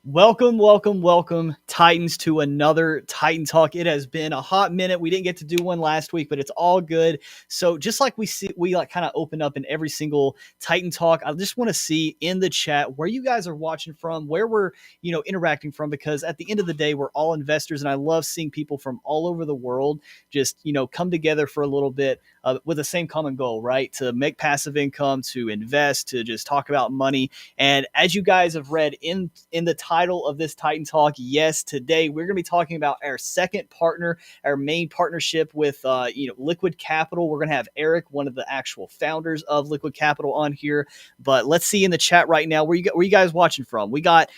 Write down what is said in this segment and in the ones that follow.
Welcome, Titans, to another Titan Talk. It has been a hot minute. We didn't get to do one last week, but it's all good. So just like we like kind of open up in every single Titan Talk, I just want to see in the chat where you guys are watching from, where we're, interacting from, because at the end of the day, we're all investors, and I love seeing people from all over the world just, come together for a little bit with the same common goal, right? To make passive income, to invest, to just talk about money. And as you guys have read in the title of this Titan Talk, yes, today we're going to be talking about our second partner, our main partnership with Liquid Capital. We're going to have Eric, one of the actual founders of Liquid Capital, on here. But let's see in the chat right now where you guys watching from. We got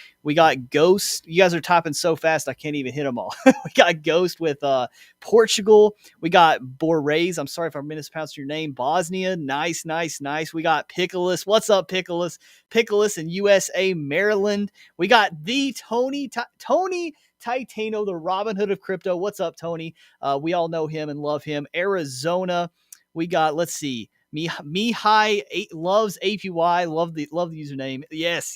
Ghost. You guys are typing so fast I can't even hit them all. We got Ghost with Portugal. We got Borres. I'm sorry if I mispronounced your name. Bosnia. Nice. We got Pickles. What's up, Pickles? Pickles in USA, Maryland. We got the Tony Titano, the Robin Hood of crypto. What's up, Tony? We all know him and love him. Arizona. We got, let's see, Mihai loves APY. Love the username. Yes.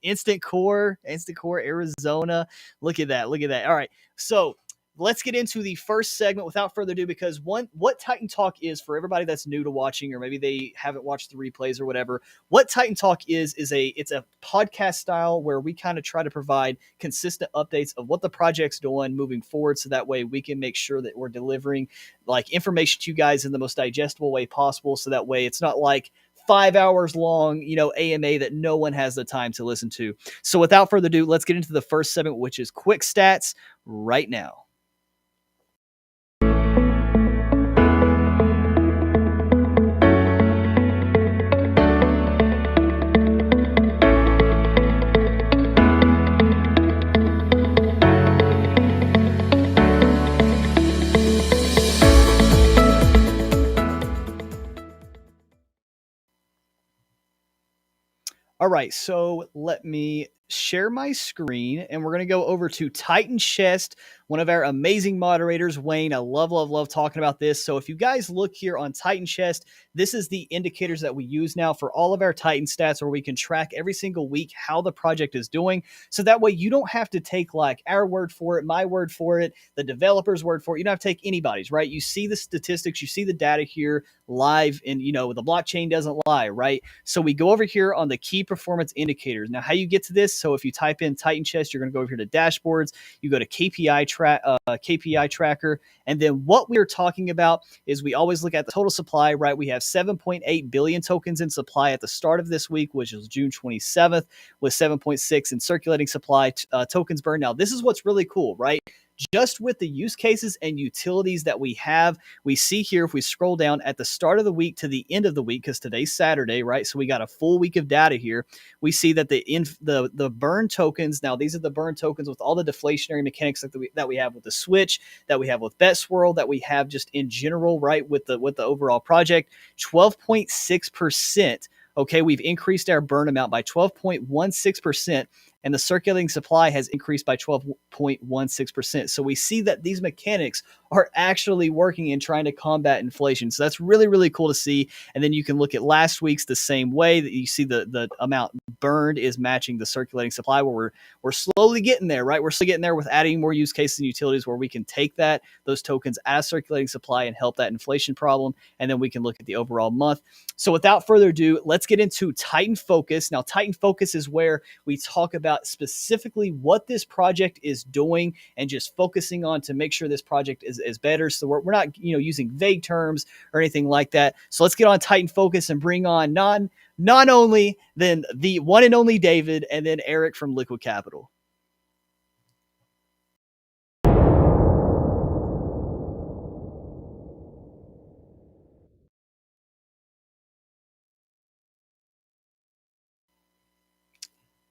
Instant Core, Arizona. Look at that. All right. So let's get into the first segment without further ado, because what Titan Talk is, for everybody that's new to watching, or maybe they haven't watched the replays or whatever, what Titan Talk is it's a podcast style where we kind of try to provide consistent updates of what the project's doing moving forward, so that way we can make sure that we're delivering like information to you guys in the most digestible way possible, so that way it's not like 5 hours long, AMA that no one has the time to listen to. So without further ado, let's get into the first segment, which is quick stats right now. All right, so let me share my screen, and we're going to go over to Titan Chest, one of our amazing moderators, Wayne. I love talking about this. So if you guys look here on Titan Chest, this is the indicators that we use now for all of our Titan stats, where we can track every single week how the project is doing. So that way you don't have to take like our word for it, my word for it, the developer's word for it. You don't have to take anybody's, right? You see the statistics, you see the data here live, and the blockchain doesn't lie, right? So we go over here on the key performance indicators. Now, how you get to this? So if you type in Titan Chest, you're going to go over here to dashboards. You go to KPI tracker, and then what we're talking about is we always look at the total supply, right? We have 7.8 billion tokens in supply at the start of this week, which is June 27th, with 7.6 in circulating supply tokens burned. Now, this is what's really cool, right? Just with the use cases and utilities that we have, we see here, if we scroll down at the start of the week to the end of the week, because today's Saturday, right? So we got a full week of data here. We see that the burn tokens, now these are the burn tokens with all the deflationary mechanics that we have with the switch, that we have with BetSwirl, that we have just in general, right? With the overall project, 12.6%. Okay, we've increased our burn amount by 12.16%. And the circulating supply has increased by 12.16%. So we see that these mechanics are actually working in trying to combat inflation. So that's really, really cool to see. And then you can look at last week's the same way, that you see the amount burned is matching the circulating supply, where we're slowly getting there, right? We're still getting there with adding more use cases and utilities where we can take those tokens out of circulating supply and help that inflation problem. And then we can look at the overall month. So without further ado, let's get into Titan Focus. Now, Titan Focus is where we talk about specifically what this project is doing and just focusing on to make sure this project is better. So we're not using vague terms or anything like that. So let's get on Titan Focus and bring on not only then the one and only David, and then Eric from Liquid Capital.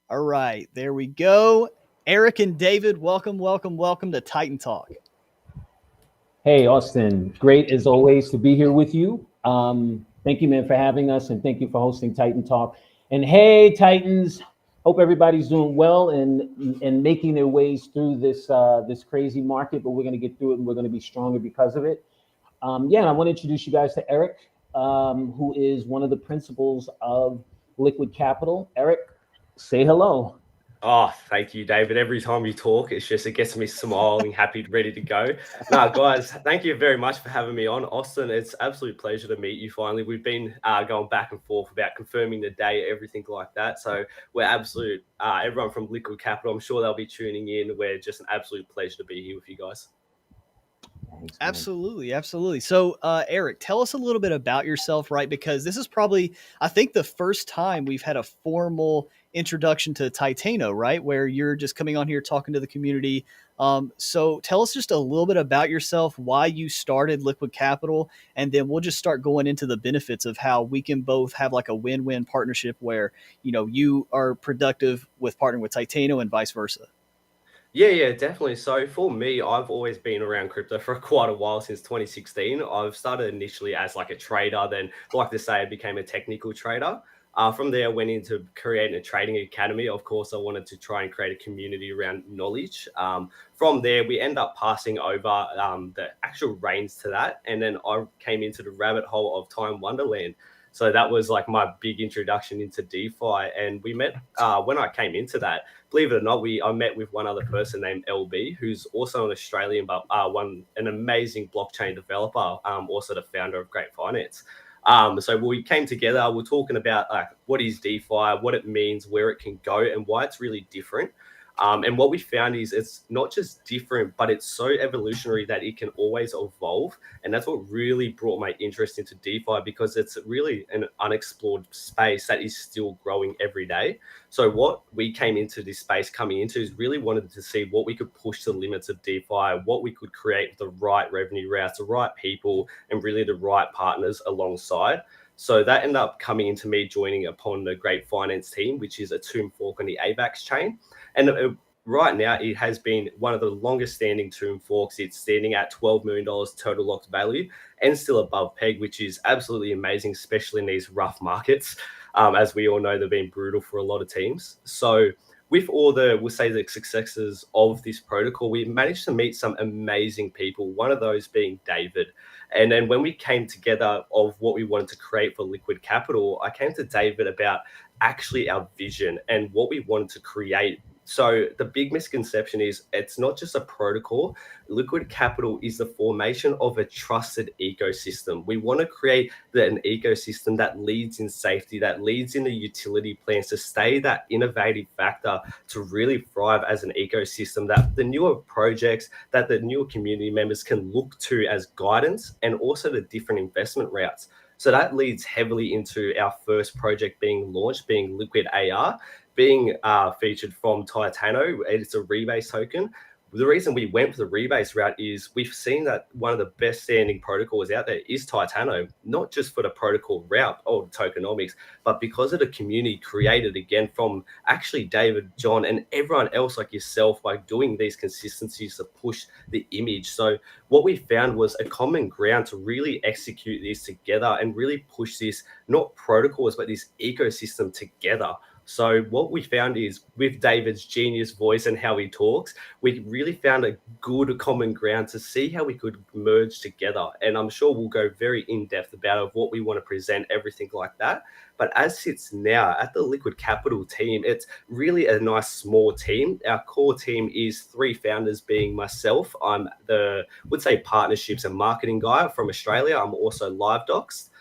All right, there we go. Eric and David, welcome to Titan Talk. Hey, Austin. Great as always to be here with you. Thank you, man, for having us, and thank you for hosting Titan Talk. And hey, Titans, hope everybody's doing well and making their ways through this crazy market. But we're going to get through it, and we're going to be stronger because of it. And I want to introduce you guys to Eric, who is one of the principals of Liquid Capital. Eric, say hello. Oh, thank you, David. Every time you talk, it gets me smiling, happy, ready to go. No, guys, thank you very much for having me on. Austin, it's absolute pleasure to meet you finally. We've been going back and forth about confirming the day, everything like that. So we're everyone from Liquid Capital, I'm sure they'll be tuning in. We're just an absolute pleasure to be here with you guys. Thanks, man. Absolutely, absolutely. So, Eric, tell us a little bit about yourself, right? Because this is probably, I think, the first time we've had a formal introduction to Titano, right? Where you're just coming on here talking to the community. So, tell us just a little bit about yourself, why you started Liquid Capital, and then we'll just start going into the benefits of how we can both have like a win-win partnership where you are productive with partnering with Titano and vice versa. Yeah, definitely. So for me, I've always been around crypto for quite a while, since 2016. I've started initially as like a trader, then like to say I became a technical trader. From there, I went into creating a trading academy. Of course, I wanted to try and create a community around knowledge. From there, we end up passing over the actual reins to that. And then I came into the rabbit hole of Time Wonderland. So that was like my big introduction into DeFi. And we met when I came into that, believe it or not, I met with one other person named LB, who's also an Australian, but an amazing blockchain developer, also the founder of Great Finance. So we came together. We're talking about like what is DeFi, what it means, where it can go, and why it's really different. And what we found is it's not just different, but it's so evolutionary that it can always evolve. And that's what really brought my interest into DeFi, because it's really an unexplored space that is still growing every day. So what we came into this space coming into is really wanted to see what we could push to the limits of DeFi, what we could create with the right revenue routes, the right people, and really the right partners alongside. So that ended up coming into me joining upon the Great Finance team, which is a tomb fork on the AVAX chain. And right now, it has been one of the longest standing tomb forks. It's standing at $12 million total locked value and still above peg, which is absolutely amazing, especially in these rough markets. As we all know, they've been brutal for a lot of teams. So with all we'll say the successes of this protocol, we managed to meet some amazing people, one of those being David. And then when we came together of what we wanted to create for Liquid Capital, I came to David about actually our vision and what we wanted to create. So the big misconception is it's not just a protocol. Liquid Capital is the formation of a trusted ecosystem. We want to create an ecosystem that leads in safety, that leads in the utility plans, to stay that innovative factor, to really thrive as an ecosystem that the newer projects, that the newer community members can look to as guidance, and also the different investment routes. So that leads heavily into our first project being launched, being Liquid AR, being featured from Titano. It's a rebase token. The reason we went for the rebase route is we've seen that one of the best standing protocols out there is Titano, not just for the protocol route or the tokenomics, but because of the community created again from actually David, John, and everyone else like yourself by doing these consistencies to push the image. So what we found was a common ground to really execute this together and really push this, not protocols, but this ecosystem together. So what we found is with David's genius voice and how he talks, we really found a good common ground to see how we could merge together. And I'm sure we'll go very in-depth about of what we want to present, everything like that. But as sits now at the Liquid Capital team, it's really a nice small team. Our core team is three founders, being myself. I'm would say partnerships and marketing guy from Australia. I'm also Live Docs.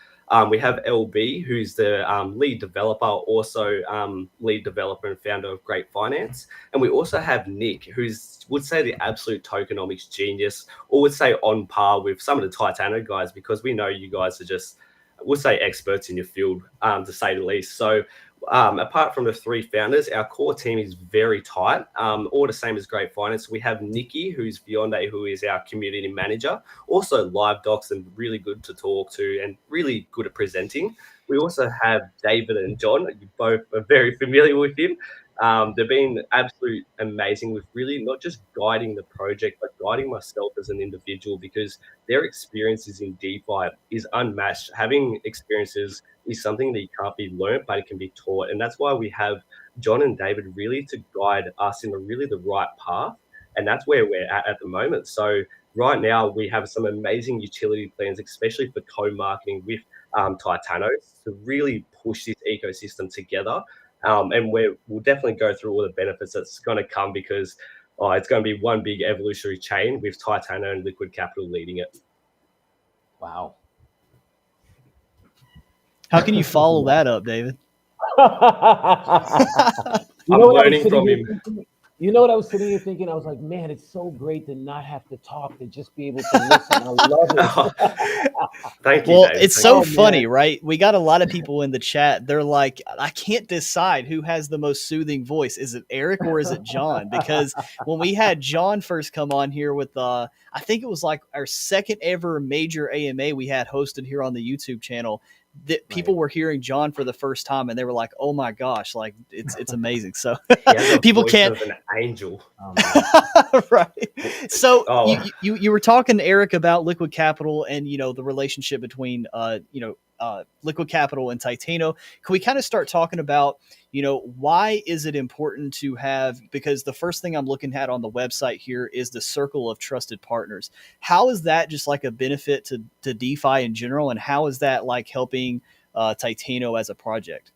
We have LB, who's the lead developer, also lead developer and founder of Great Finance. And we also have Nick, who's would say the absolute tokenomics genius, or would say on par with some of the Titano guys, because we know you guys are just, would say, experts in your field, to say the least. So apart from the three founders, our core team is very tight, all the same as Great Finance. We have Nikki, who's Beyonde, who is our community manager, also Live Docs and really good to talk to and really good at presenting. We also have David and John. You both are very familiar with him. They've been absolute amazing with really not just guiding the project, but guiding myself as an individual, because their experiences in DeFi is unmatched. Having experiences is something that you can't be learned, but it can be taught. And that's why we have John and David really to guide us in really the right path. And that's where we're at the moment. So right now we have some amazing utility plans, especially for co-marketing with Titano, to really push this ecosystem together. And we'll definitely go through all the benefits that's going to come, because it's going to be one big evolutionary chain with Titano and Liquid Capital leading it. Wow. How can you follow that up, David? I'm learning from him. You know what I was sitting here thinking? I was like, man, it's so great to not have to talk, to just be able to listen. I love it. Thank you, Well, David. it's so Thank you. funny, right? We got a lot of people in the chat. They're like, I can't decide who has the most soothing voice. Is it Eric or is it John? Because when we had John first come on here with, I think it was like our second ever major AMA we had hosted here on the YouTube channel, that people were hearing John for the first time and they were like, oh my gosh, like it's amazing. So people can't. Of an angel. Right. So Oh. you were talking to Eric about Liquid Capital and the relationship between Liquid Capital and Titano. Can we kind of start talking about why is it important to have, because the first thing I'm looking at on the website here is the circle of trusted partners. How is that just like a benefit to DeFi in general, and how is that like helping Titano as a project?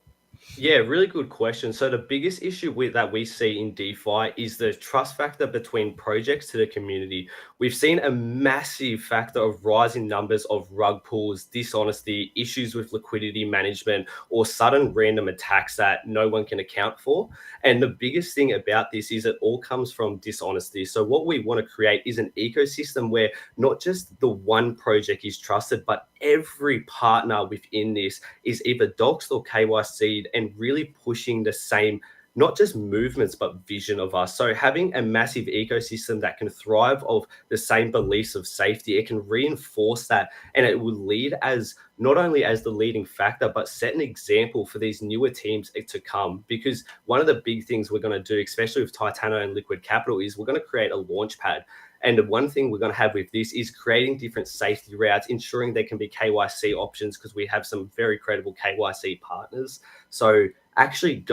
Yeah, really good question. So the biggest issue that we see in DeFi is the trust factor between projects to the community. We've seen a massive factor of rising numbers of rug pulls, dishonesty, issues with liquidity management, or sudden random attacks that no one can account for. And the biggest thing about this is it all comes from dishonesty. So what we want to create is an ecosystem where not just the one project is trusted, but every partner within this is either doxed or KYC'd, and really pushing the same, not just movements, but vision of us. So having a massive ecosystem that can thrive of the same beliefs of safety, it can reinforce that, and it will lead as not only as the leading factor, but set an example for these newer teams to come. Because one of the big things we're going to do, especially with Titano and Liquid Capital, is we're going to create a launch pad. And the one thing we're going to have with this is creating different safety routes, ensuring there can be KYC options, because we have some very credible KYC partners. So actually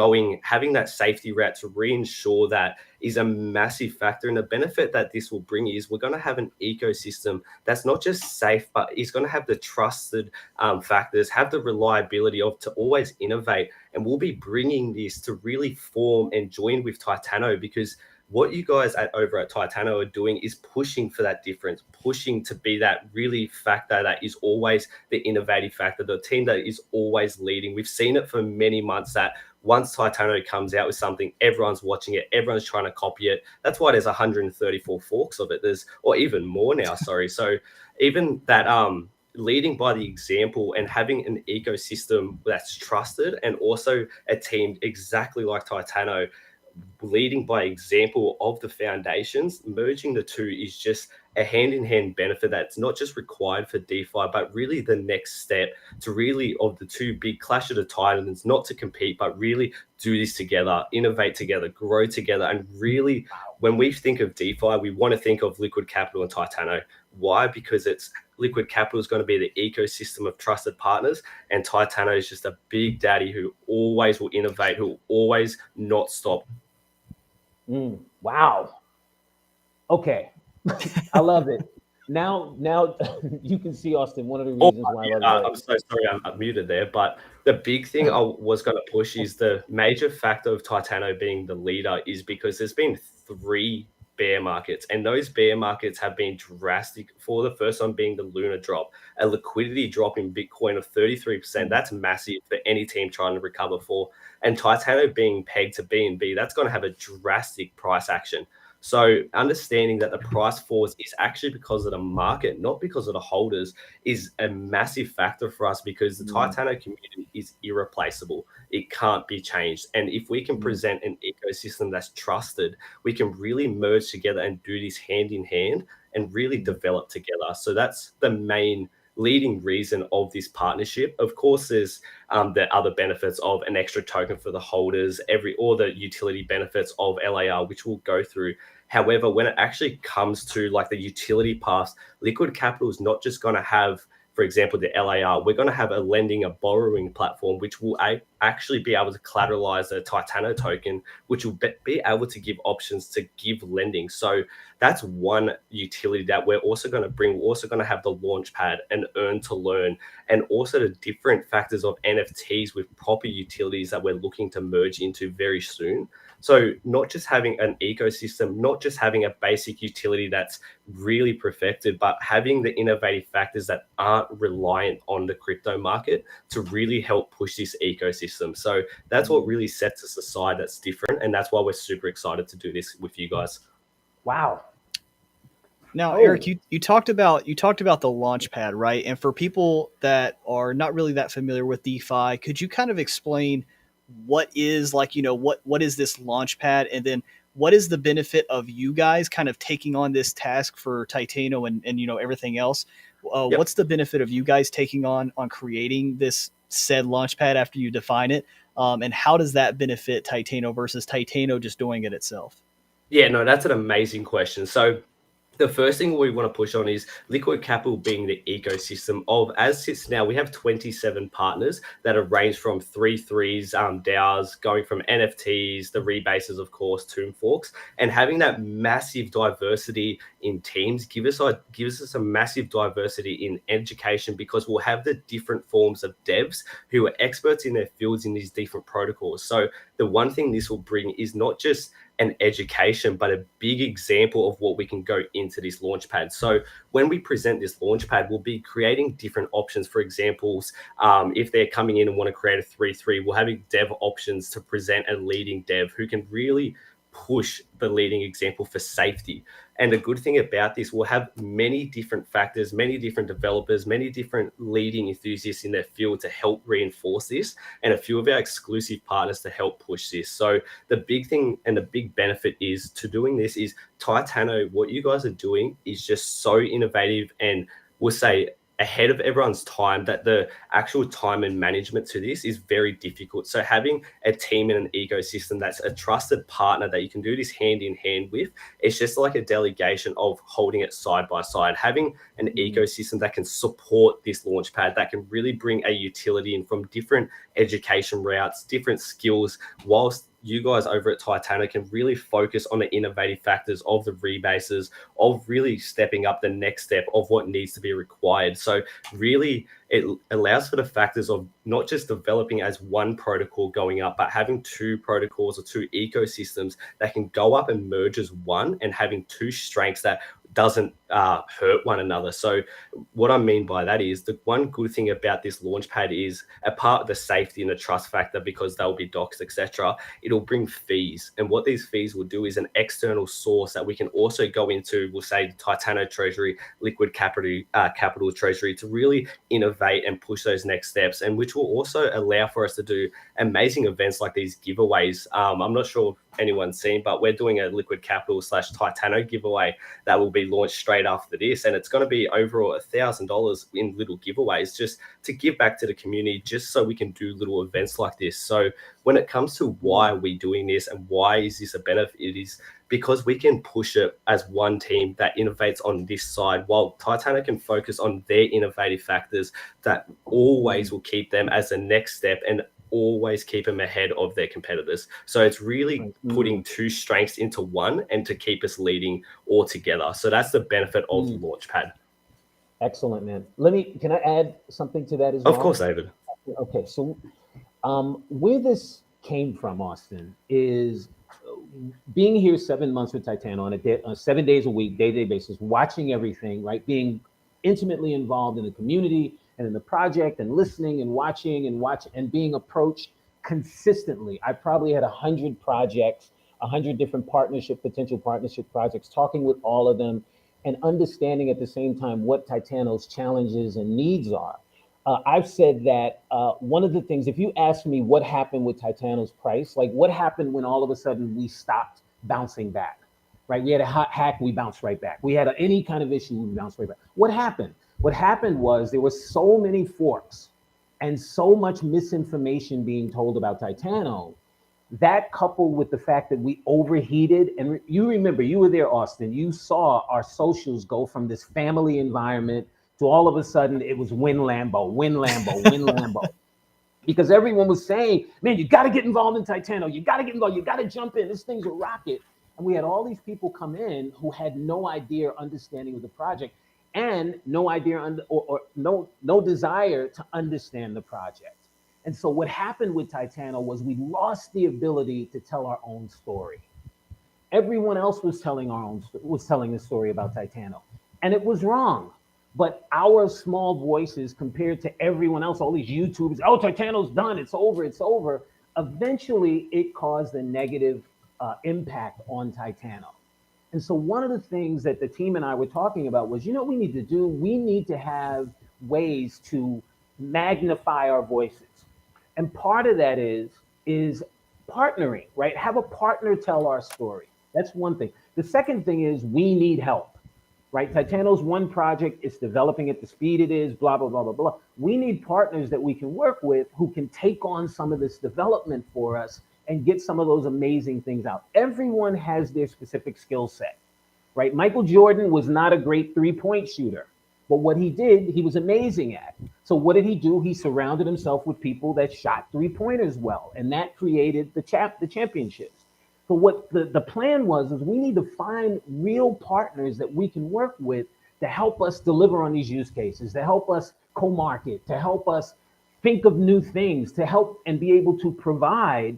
having that safety route to reinsure that is a massive factor. And the benefit that this will bring is we're going to have an ecosystem that's not just safe, but is going to have the trusted factors, have the reliability to always innovate. And we'll be bringing this to really form and join with Titano, because what you guys over at Titano are doing is pushing for that difference, pushing to be that really factor that is always the innovative factor, the team that is always leading. We've seen it for many months that once Titano comes out with something, everyone's watching it, everyone's trying to copy it. That's why there's 134 forks of it. Or even more now, sorry. So even that leading by the example and having an ecosystem that's trusted, and also a team exactly like Titano, leading by example of the foundations, merging the two is just a hand-in-hand benefit that's not just required for DeFi, but really the next step to really of the two big clash of the titans, not to compete, but really do this together, innovate together, grow together. And really, when we think of DeFi, we want to think of Liquid Capital and Titano. Why? Because Liquid Capital is going to be the ecosystem of trusted partners, and Titano is just a big daddy who always will innovate, who will always not stop. Wow. Okay. I love it. Now you can see, Austin, one of the reasons why I love it. I'm so sorry I'm muted there, but the big thing I was going to push is the major factor of Titano being the leader is because there's been 3 bear markets, and those bear markets have been drastic. For the first one being the Luna drop, a liquidity drop in Bitcoin of 33%. That's massive for any team trying to recover for. And Titano being pegged to BNB, that's going to have a drastic price action. So understanding that the price falls is actually because of the market, not because of the holders, is a massive factor for us, because the Titano community is irreplaceable. It can't be changed. And if we can present an ecosystem that's trusted, we can really merge together and do this hand in hand and really develop together. So that's the main leading reason of this partnership. Of course, there's the other benefits of an extra token for the holders, all the utility benefits of LAR, which we'll go through. However, when it actually comes to like the utility paths, Liquid Capital is not just going to have for example, the LAR, we're going to have a lending, a borrowing platform, which will actually be able to collateralize a Titano token, which will be able to give options to give lending. So that's one utility that we're also going to bring. We're also going to have the Launchpad and Earn to Learn, and also the different factors of NFTs with proper utilities that we're looking to merge into very soon. So not just having an ecosystem, not just having a basic utility that's really perfected, but having the innovative factors that aren't reliant on the crypto market to really help push this ecosystem. So that's what really sets us aside, that's different. And that's why we're super excited to do this with you guys. Wow. Now, Eric, you talked about the Launchpad, right? And for people that are not really that familiar with DeFi, could you kind of explain what is what is this Launchpad, and then what is the benefit of you guys kind of taking on this task for Titano and everything else? Yep. What's the benefit of you guys taking on creating this said Launchpad after you define it? And how does that benefit Titano versus Titano just doing it itself? Yeah, no, that's an amazing question. So the first thing we want to push on is Liquid Capital being the ecosystem of, as sits now, we have 27 partners that are ranged from 3.3s, DAOs, going from NFTs, the rebases, of course, Tomb Forks, and having that massive diversity in teams gives us a massive diversity in education, because we'll have the different forms of devs who are experts in their fields in these different protocols. So the one thing this will bring is not just an education, but a big example of what we can go into this Launchpad. So when we present this Launchpad, we'll be creating different options. For examples, if they're coming in and want to create a 3.3, we'll have dev options to present a leading dev who can really push the leading example for safety. And the good thing about this, we'll have many different factors, many different developers, many different leading enthusiasts in their field to help reinforce this, and a few of our exclusive partners to help push this. So the big thing and the big benefit is to doing this is Titano, what you guys are doing is just so innovative, and we'll say ahead of everyone's time, that the actual time and management to this is very difficult. So having a team and an ecosystem that's a trusted partner that you can do this hand in hand with, it's just like a delegation of holding it side by side. Having an ecosystem that can support this Launchpad, that can really bring a utility in from different education routes, different skills, whilst you guys over at Titano can really focus on the innovative factors of the rebases, of really stepping up the next step of what needs to be required. So really it allows for the factors of not just developing as one protocol going up, but having two protocols or two ecosystems that can go up and merge as one, and having two strengths that doesn't hurt one another. So what I mean by that is, the one good thing about this Launchpad is, apart of the safety and the trust factor, because they'll be doxed, etc., it'll bring fees. And what these fees will do is an external source that we can also go into, we'll say Titano Treasury, Liquid Capital Treasury, to really innovate and push those next steps, and which will also allow for us to do amazing events like these giveaways. I'm not sure if anyone's seen, but we're doing a Liquid Capital / Titano giveaway that will be launched straight after this, and it's going to be over $1,000 in little giveaways, just to give back to the community, just so we can do little events like this. So when it comes to why are we doing this and why is this a benefit, it is because we can push it as one team that innovates on this side, while Titano can focus on their innovative factors that always will keep them as the next step and always keep them ahead of their competitors. So it's really putting two strengths into one, and to keep us leading all together. So that's the benefit of the Launchpad. Excellent, man. Can I add something to that as well? Of course, David. Okay, so where this came from, Austin, is being here 7 months with Titano on 7 days a week, day-to-day basis, watching everything, right? Being intimately involved in the community and in the project, and listening and watching and being approached consistently. I probably had 100 projects, 100 different potential partnership projects, talking with all of them and understanding at the same time what Titano's challenges and needs are. I've said that one of the things, if you ask me what happened with Titano's price, like what happened when all of a sudden we stopped bouncing back, right? We had a hot hack, we bounced right back. We had any kind of issue, we bounced right back. What happened? What happened was there were so many forks and so much misinformation being told about Titano, that coupled with the fact that we overheated, and you remember, you were there, Austin, you saw our socials go from this family environment to all of a sudden it was win Lambo, win Lambo, win Lambo. Because everyone was saying, man, you got to get involved in Titano. You got to get involved. You got to jump in. This thing's a rocket. And we had all these people come in who had no idea or understanding of the project and no idea or no desire to understand the project. And so what happened with Titano was we lost the ability to tell our own story. Everyone else was telling the story about Titano, and it was wrong. But our small voices compared to everyone else, all these YouTubers, oh, Titano's done, it's over, it's over. Eventually, it caused a negative impact on Titano. And so one of the things that the team and I were talking about was, you know what we need to do? We need to have ways to magnify our voices. And part of that is partnering, right? Have a partner tell our story. That's one thing. The second thing is we need help. Right? Titano's one project, it's developing at the speed it is, blah, blah, blah, blah, blah. We need partners that we can work with who can take on some of this development for us and get some of those amazing things out. Everyone has their specific skill set, right? Michael Jordan was not a great three-point shooter, but what he did, he was amazing at. So what did he do? He surrounded himself with people that shot three-pointers well, and that created the championships. So what the plan was is we need to find real partners that we can work with to help us deliver on these use cases, to help us co-market, to help us think of new things, to help and be able to provide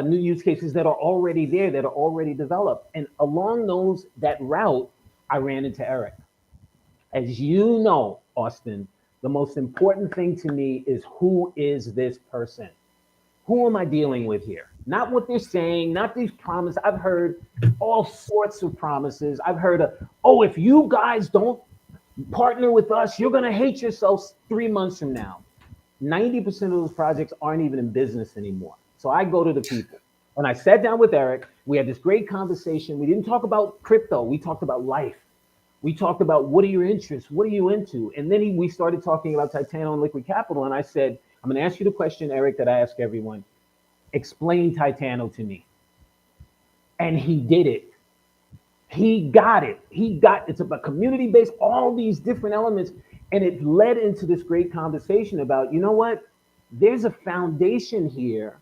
new use cases that are already there, that are already developed. And along that route, I ran into Eric. As you know, Austin, the most important thing to me is who is this person? Who am I dealing with here? Not what they're saying, not these promises. I've heard all sorts of promises. I've heard oh, if you guys don't partner with us, you're going to hate yourselves 3 months from now. 90% of those projects aren't even in business anymore. So I go to the people. When I sat down with Eric, we had this great conversation. We didn't talk about crypto. We talked about life. We talked about what are your interests? What are you into? And then we started talking about Titano and Liquid Capital. And I said, I'm going to ask you the question, Eric, that I ask everyone. Explain Titano to me. And he did it. He got it. It's about community-based, all these different elements. And it led into this great conversation about, you know what? There's a foundation here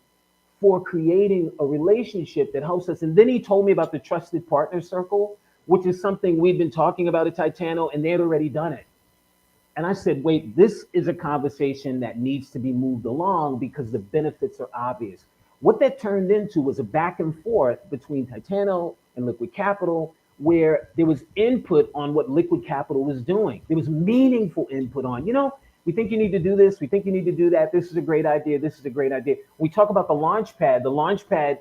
for creating a relationship that helps us. And then he told me about the trusted partner circle, which is something we've been talking about at Titano, and they had already done it. And I said, wait, this is a conversation that needs to be moved along because the benefits are obvious. What that turned into was a back and forth between Titano and Liquid Capital, where there was input on what Liquid Capital was doing. There was meaningful input on, we think you need to do this. We think you need to do that. This is a great idea. This is a great idea. We talk about the Launchpad,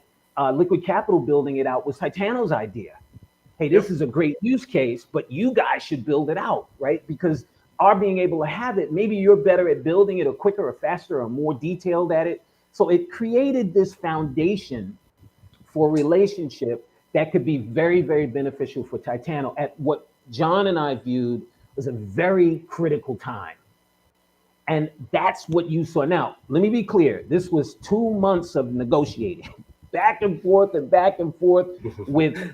Liquid Capital building it out was Titano's idea. Hey, this is a great use case, but you guys should build it out, right? Because our being able to have it, maybe you're better at building it or quicker or faster or more detailed at it. So it created this foundation for a relationship that could be very, very beneficial for Titano at what John and I viewed was a very critical time. And that's what you saw. Now, let me be clear. This was 2 months of negotiating, back and forth with,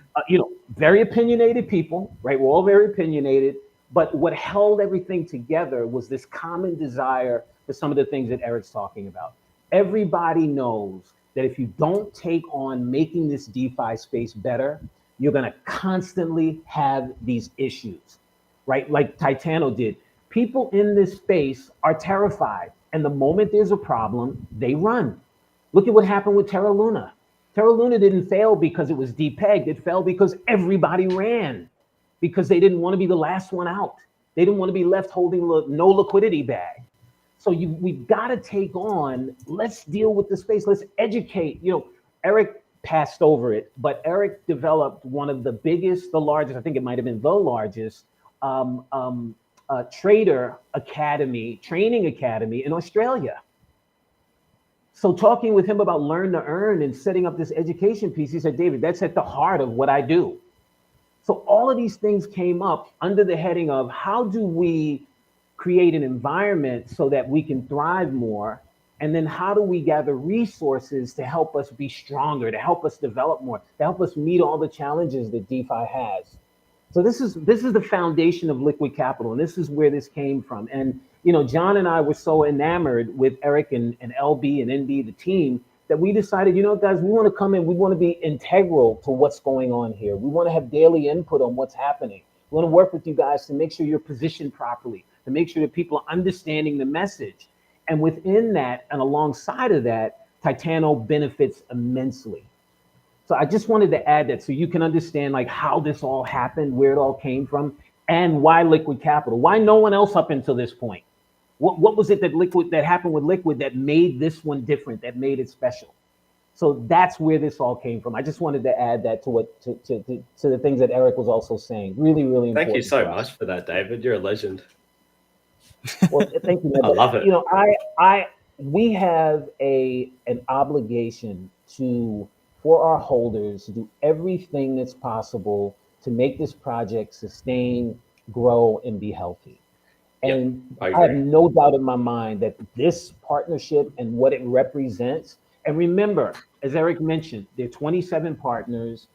very opinionated people, right? We're all very opinionated. But what held everything together was this common desire for some of the things that Eric's talking about. Everybody knows that if you don't take on making this DeFi space better, you're going to constantly have these issues, right? Like Titano did. People in this space are terrified. And the moment there's a problem, they run. Look at what happened with Terra Luna. Terra Luna didn't fail because it was depegged. It fell because everybody ran, because they didn't want to be the last one out. They didn't want to be left holding no liquidity bag. So we've got to take on, let's deal with the space. Let's educate. Eric passed over it, but Eric developed one of the biggest, the largest, I think it might have been the largest training academy in Australia. So talking with him about learn to earn and setting up this education piece, he said, David, that's at the heart of what I do. So all of these things came up under the heading of how do we create an environment so that we can thrive more? And then how do we gather resources to help us be stronger, to help us develop more, to help us meet all the challenges that DeFi has? So this is the foundation of liquid capital, and this is where this came from. And John and I were so enamored with Eric and LB and NB, the team, that we decided, guys, we want to come in, we want to be integral to what's going on here. We want to have daily input on what's happening. We want to work with you guys to make sure you're positioned properly, to make sure that people are understanding the message. And within that, and alongside of that, Titano benefits immensely. So I just wanted to add that so you can understand like how this all happened, where it all came from, and why liquid capital. Why no one else up until this point? What was it that happened with liquid that made this one different, that made it special? So that's where this all came from. I just wanted to add that to the things that Eric was also saying. Really, really important. Thank you so much for that, David. You're a legend. Well, thank you. I love it. We have an obligation for our holders to do everything that's possible to make this project sustain, grow, and be healthy. And I have no doubt in my mind that this partnership and what it represents, and remember, as Eric mentioned, there are 27 partners,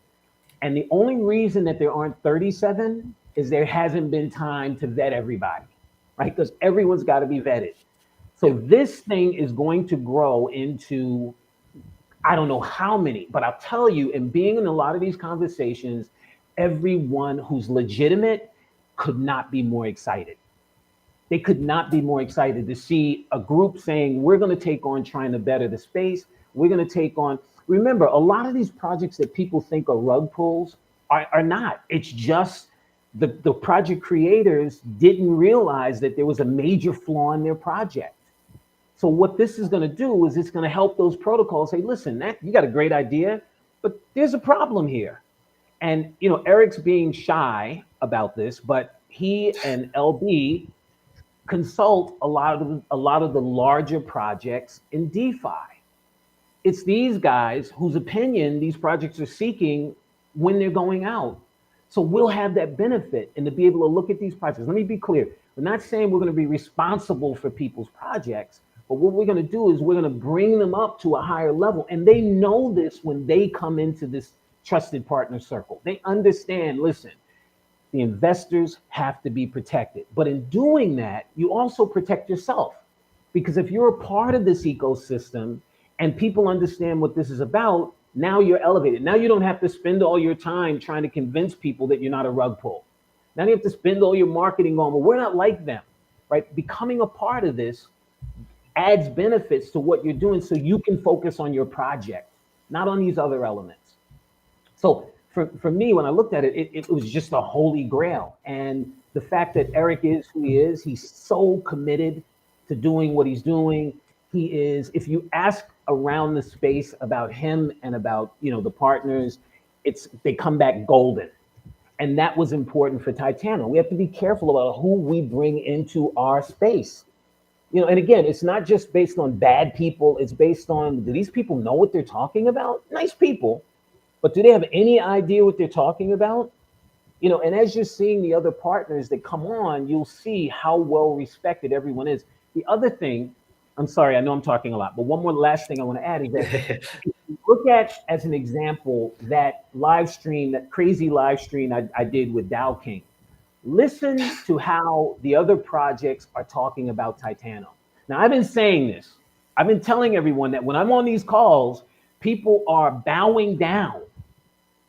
and the only reason that there aren't 37 is there hasn't been time to vet everybody, right? Because everyone's got to be vetted. So this thing is going to grow into, I don't know how many, but I'll tell you, in being in a lot of these conversations, everyone who's legitimate could not be more excited. They could not be more excited to see a group saying, we're going to take on trying to better the space. We're going to take on, remember, a lot of these projects that people think are rug pulls are not. It's just the project creators didn't realize that there was a major flaw in their project. So what this is going to do is it's going to help those protocols say, listen, you got a great idea, but there's a problem here. And, Eric's being shy about this, but he and LB consult a lot of the larger projects in DeFi. It's these guys whose opinion these projects are seeking when they're going out. So we'll have that benefit and to be able to look at these projects. Let me be clear. We're not saying we're going to be responsible for people's projects, but what we're going to do is we're going to bring them up to a higher level. And they know this when they come into this trusted partner circle. They understand, listen, the investors have to be protected. But in doing that, you also protect yourself. Because if you're a part of this ecosystem and people understand what this is about, now you're elevated. Now you don't have to spend all your time trying to convince people that you're not a rug pull. Now you have to spend all your marketing on, well, we're not like them, right? Becoming a part of this adds benefits to what you're doing so you can focus on your project, not on these other elements. So for me, when I looked at it, it was just a holy grail. And the fact that Eric is who he is, he's so committed to doing what he's doing. He is, if you ask around the space about him and about, the partners, they come back golden. And that was important for Titano. We have to be careful about who we bring into our space. And again, it's not just based on bad people. It's based on, do these people know what they're talking about? Nice people. But do they have any idea what they're talking about? And as you're seeing the other partners that come on, you'll see how well respected everyone is. The other thing, I'm sorry, I know I'm talking a lot, but one more last thing I want to add is that look at, as an example, that crazy live stream I did with Dow King. Listen to how the other projects are talking about Titano. Now, I've been saying this. I've been telling everyone that when I'm on these calls, people are bowing down.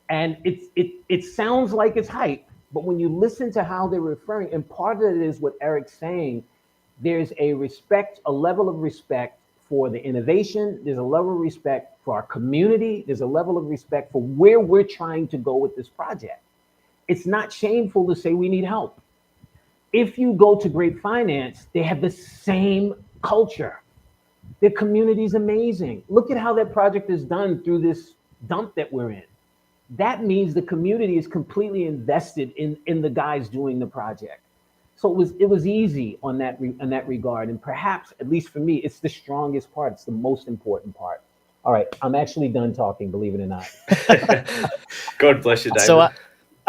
And it sounds like it's hype, but when you listen to how they're referring, and part of it is what Eric's saying, there's a level of respect for the innovation. There's a level of respect for our community. There's a level of respect for where we're trying to go with this project. It's not shameful to say we need help. If you go to Great Finance, they have the same culture. Their community is amazing. Look at how that project is done through this dump that we're in. That means the community is completely invested in the guys doing the project. So it was easy in that regard. And perhaps, at least for me, it's the strongest part. It's the most important part. All right, I'm actually done talking, believe it or not. God bless you, David. So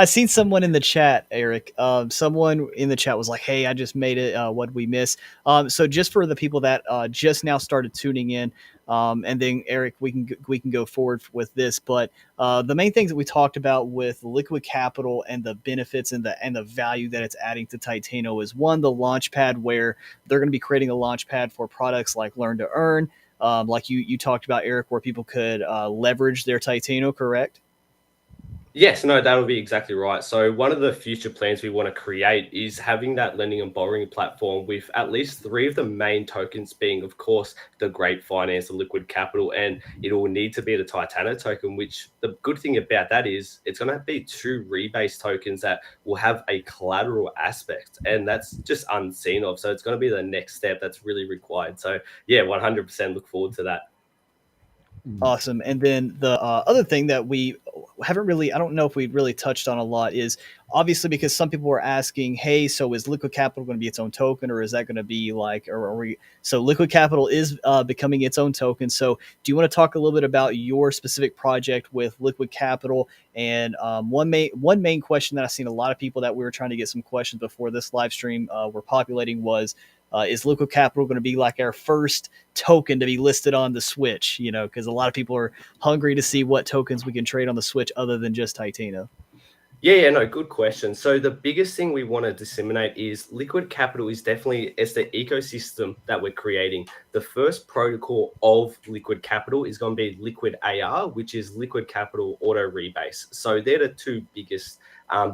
I seen someone in the chat, Eric. Someone in the chat was like, "Hey, I just made it. What we miss?" So just for the people that just now started tuning in, and then Eric, we can go forward with this. But the main things that we talked about with Liquid Capital and the benefits and the value that it's adding to Titano is one, the launch pad, where they're going to be creating a launch pad for products like Learn to Earn, like you talked about, Eric, where people could leverage their Titano, correct? Yes, no, that'll be exactly right. So one of the future plans we want to create is having that lending and borrowing platform with at least three of the main tokens being, of course, the Great Finance, the Liquid Capital, and it will need to be the Titano token, which the good thing about that is it's going to be two rebase tokens that will have a collateral aspect, and that's just unseen of. So it's going to be the next step that's really required. So yeah, 100% look forward to that. Awesome. And then the other thing that we haven't really, I don't know if we really touched on a lot is obviously because some people were asking, hey, so is Liquid Capital going to be its own token, or is that going to be like, or are we, so Liquid Capital is becoming its own token. So do you want to talk a little bit about your specific project with Liquid Capital? And one main question that I've seen a lot of people that we were trying to get some questions before this live stream were populating was, is Liquid Capital going to be like our first token to be listed on the Switch? You know, because a lot of people are hungry to see what tokens we can trade on the Switch other than just Titano. Yeah, no, good question. So the biggest thing we want to disseminate is Liquid Capital is definitely it's the ecosystem that we're creating. The first protocol of Liquid Capital is going to be Liquid AR, which is Liquid Capital Auto Rebase. So they're the two biggest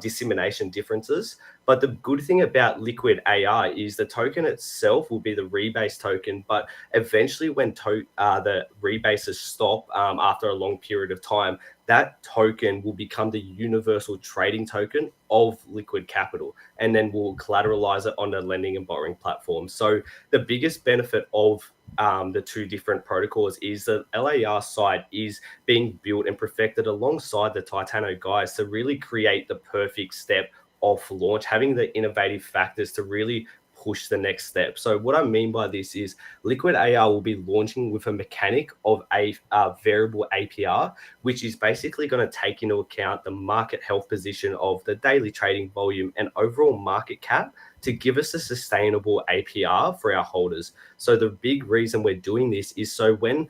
dissemination differences. But the good thing about Liquid AR is the token itself will be the rebase token, but eventually when the rebases stop after a long period of time, that token will become the universal trading token of Liquid Capital, and then we'll collateralize it on the lending and borrowing platform. So the biggest benefit of the two different protocols is the LAR side is being built and perfected alongside the Titano guys to really create the perfect step of launch, having the innovative factors to really push the next step. So what I mean by this is Liquid AR will be launching with a mechanic of a variable APR, which is basically going to take into account the market health position of the daily trading volume and overall market cap to give us a sustainable APR for our holders. So the big reason we're doing this is so when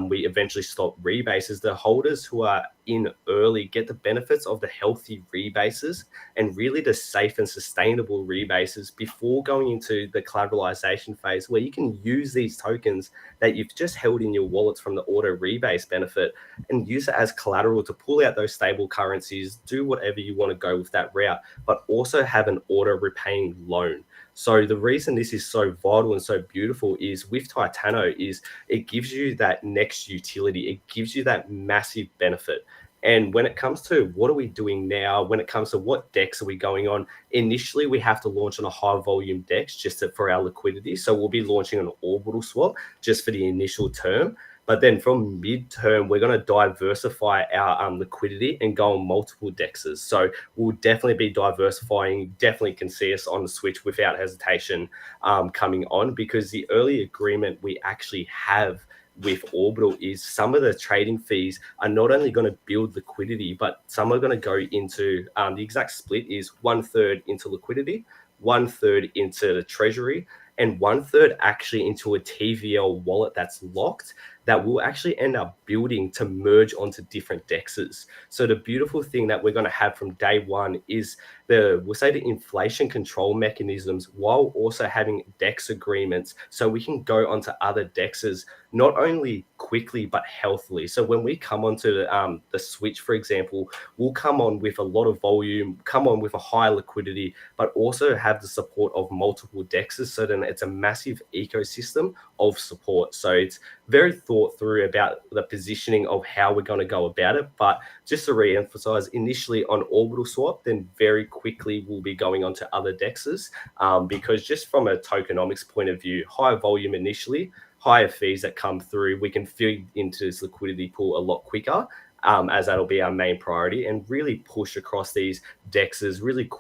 we eventually stop rebases, the holders who are in early get the benefits of the healthy rebases and really the safe and sustainable rebases before going into the collateralization phase, where you can use these tokens that you've just held in your wallets from the auto rebase benefit and use it as collateral to pull out those stable currencies, do whatever you want to go with that route, but also have an auto repaying loan. So the reason this is so vital and so beautiful is with Titano is it gives you that next utility. It gives you that massive benefit. And when it comes to what are we doing now, when it comes to what decks are we going on, initially we have to launch on a high volume decks just for our liquidity. So we'll be launching an orbital swap just for the initial term. But then from mid-term, we're going to diversify our liquidity and go on multiple dexes. So we'll definitely be diversifying. Definitely can see us on the Switch without hesitation coming on, because the early agreement we actually have with Orbital is some of the trading fees are not only going to build liquidity, but some are going to go into the exact split is 1/3 into liquidity, 1/3 into the treasury, and 1/3 actually into a TVL wallet that's locked that will actually end up building to merge onto different dexes. So the beautiful thing that we're going to have from day one is we'll say the inflation control mechanisms while also having dex agreements so we can go onto other dexes not only quickly but healthily. So when we come onto the Switch, for example, we'll come on with a lot of volume, come on with a high liquidity, but also have the support of multiple dexes. So then it's a massive ecosystem of support. So it's very thought through about the positioning of how we're going to go about it. But just to re-emphasize, initially on orbital swap, then very quickly we'll be going on to other dexes because just from a tokenomics point of view, high volume initially, higher fees that come through, we can feed into this liquidity pool a lot quicker. as that'll be our main priority, and really push across these dexes, really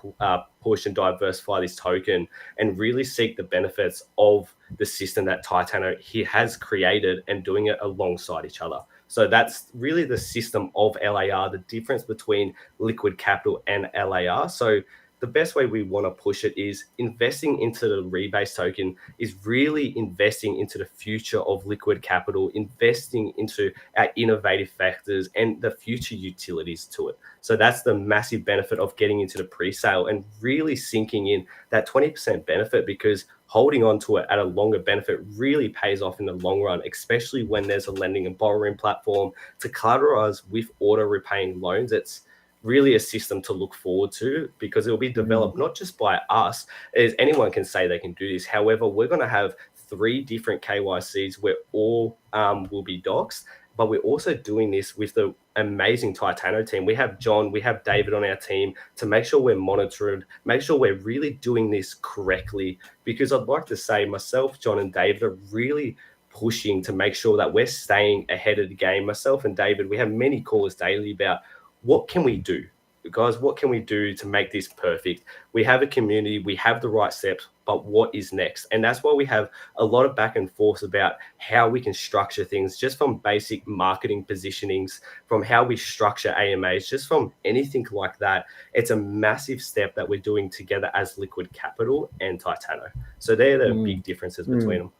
push and diversify this token, and really seek the benefits of the system that Titano here has created and doing it alongside each other. So that's really the system of LAR, the difference between liquid capital and LAR. So the best way we want to push it is investing into the rebase token is really investing into the future of liquid capital, investing into our innovative factors and the future utilities to it. So that's the massive benefit of getting into the pre-sale and really sinking in that 20% benefit, because holding on to it at a longer benefit really pays off in the long run, especially when there's a lending and borrowing platform to collateralize with auto repaying loans. It's really a system to look forward to, because it will be developed not just by us, as anyone can say they can do this. However, we're going to have 3 different KYCs where all will be docs, but we're also doing this with the amazing Titano team. We have John, we have David on our team to make sure we're monitored, make sure we're really doing this correctly, because I'd like to say myself, John and David are really pushing to make sure that we're staying ahead of the game. Myself and David, we have many calls daily about what can we do? Guys, what can we do to make this perfect? We have a community, we have the right steps, but what is next? And that's why we have a lot of back and forth about how we can structure things, just from basic marketing positionings, from how we structure AMAs, just from anything like that. It's a massive step that we're doing together as Liquid Capital and Titano. So they're the big differences between them.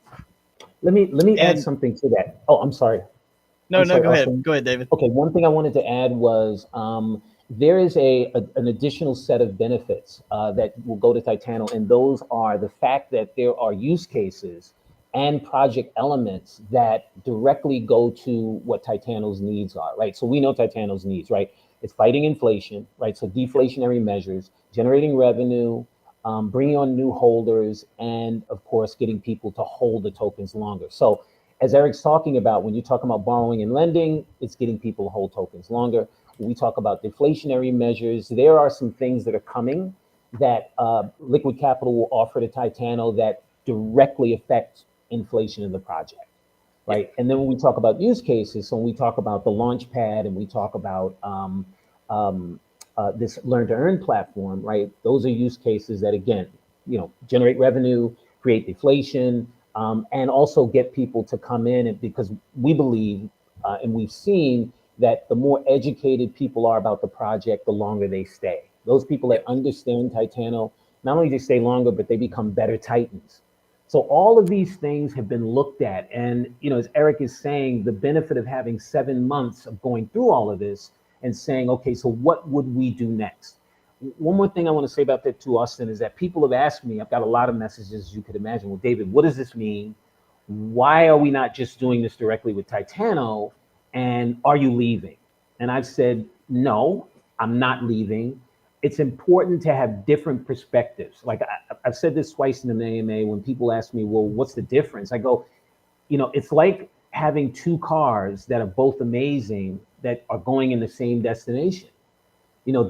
Let me add something to that. Oh, I'm sorry. No, go ahead. Go ahead, David. Okay, one thing I wanted to add was there is an additional set of benefits that will go to Titano, and those are the fact that there are use cases and project elements that directly go to what Titano's needs are, right? So we know Titano's needs, right? It's fighting inflation, right? So deflationary measures, generating revenue, bringing on new holders, and of course, getting people to hold the tokens longer. So as Eric's talking about, when you talk about borrowing and lending, it's getting people to hold tokens longer. When we talk about deflationary measures, there are some things that are coming that Liquid Capital will offer to Titano that directly affect inflation in the project, right? And then when we talk about use cases, so when we talk about the launch pad and we talk about this learn to earn platform, right? Those are use cases that, again, generate revenue, create deflation, and also get people to come in, and because we believe and we've seen that the more educated people are about the project, the longer they stay. Those people that understand Titano, not only do they stay longer, but they become better Titans. So all of these things have been looked at. And, as Eric is saying, the benefit of having 7 months of going through all of this and saying, okay, so what would we do next? One more thing I want to say about that too, Austin, is that people have asked me, I've got a lot of messages, as you could imagine. Well, David, what does this mean? Why are we not just doing this directly with Titano? And are you leaving? And I've said, no, I'm not leaving. It's important to have different perspectives. Like I've said this twice in an AMA when people ask me, well, what's the difference? I go, it's like having 2 cars that are both amazing that are going in the same destination.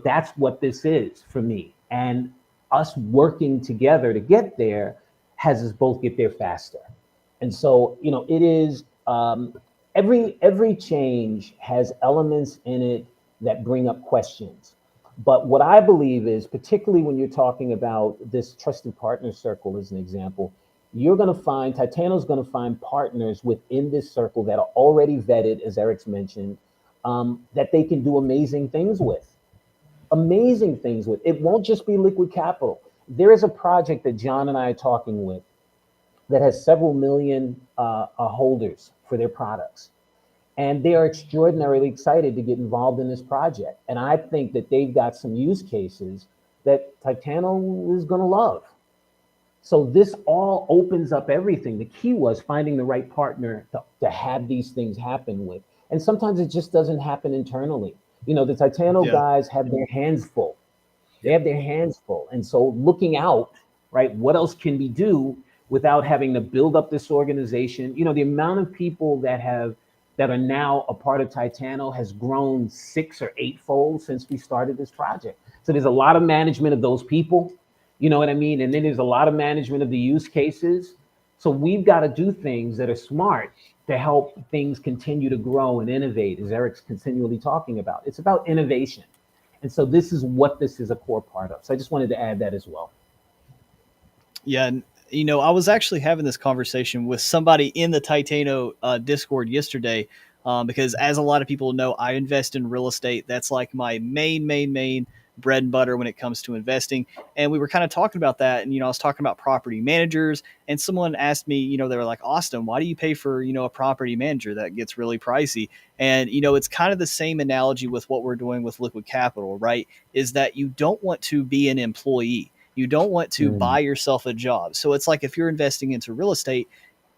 That's what this is for me. And us working together to get there has us both get there faster. And so, it is every change has elements in it that bring up questions. But what I believe is, particularly when you're talking about this trusted partner circle as an example, you're going to find, Titano's going to find partners within this circle that are already vetted, as Eric's mentioned, that they can do amazing things with. It won't just be Liquid Capital. There is a project that John and I are talking with that has several million holders for their products. And they are extraordinarily excited to get involved in this project. And I think that they've got some use cases that Titano is going to love. So this all opens up everything. The key was finding the right partner to have these things happen with. And sometimes it just doesn't happen internally. The Titano guys have their hands full. They have their hands full. And so looking out, right, what else can we do without having to build up this organization? The amount of people that are now a part of Titano has grown 6 or 8-fold since we started this project. So there's a lot of management of those people, you know what I mean? And then there's a lot of management of the use cases. So we've got to do things that are smart to help things continue to grow and innovate, as Eric's continually talking about. It's about innovation. And so this is what this is a core part of. So I just wanted to add that as well. Yeah, and I was actually having this conversation with somebody in the Titano Discord yesterday, because as a lot of people know, I invest in real estate. That's like my main bread and butter when it comes to investing. And we were kind of talking about that, and I was talking about property managers, and someone asked me, they were like, Austin, why do you pay for a property manager? That gets really pricey. And it's kind of the same analogy with what we're doing with liquid capital, right? Is that you don't want to be an employee. You don't want to buy yourself a job. So it's like if you're investing into real estate,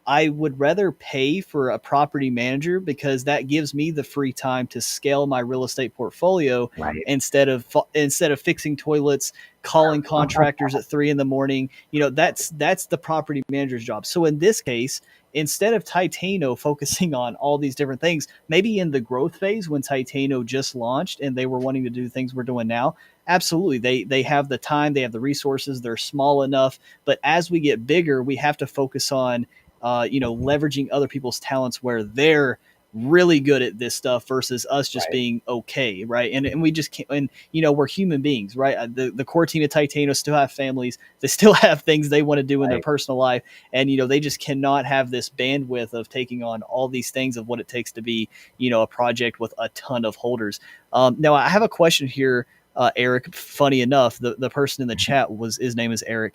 I would rather pay for a property manager because that gives me the free time to scale my real estate portfolio Right. instead of fixing toilets, calling contractors at 3 a.m. That's the property manager's job. So in this case, instead of Titano focusing on all these different things, maybe in the growth phase when Titano just launched and they were wanting to do things we're doing now, absolutely, they have the time, they have the resources, they're small enough. But as we get bigger, we have to focus on leveraging other people's talents where they're really good at this stuff versus us just being okay, right? And we just can't. And we're human beings, right? The core team of Titano still have families. They still have things they want to do in their personal life, and they just cannot have this bandwidth of taking on all these things of what it takes to be a project with a ton of holders. Now I have a question here. Eric, funny enough, the person in the chat his name is Eric.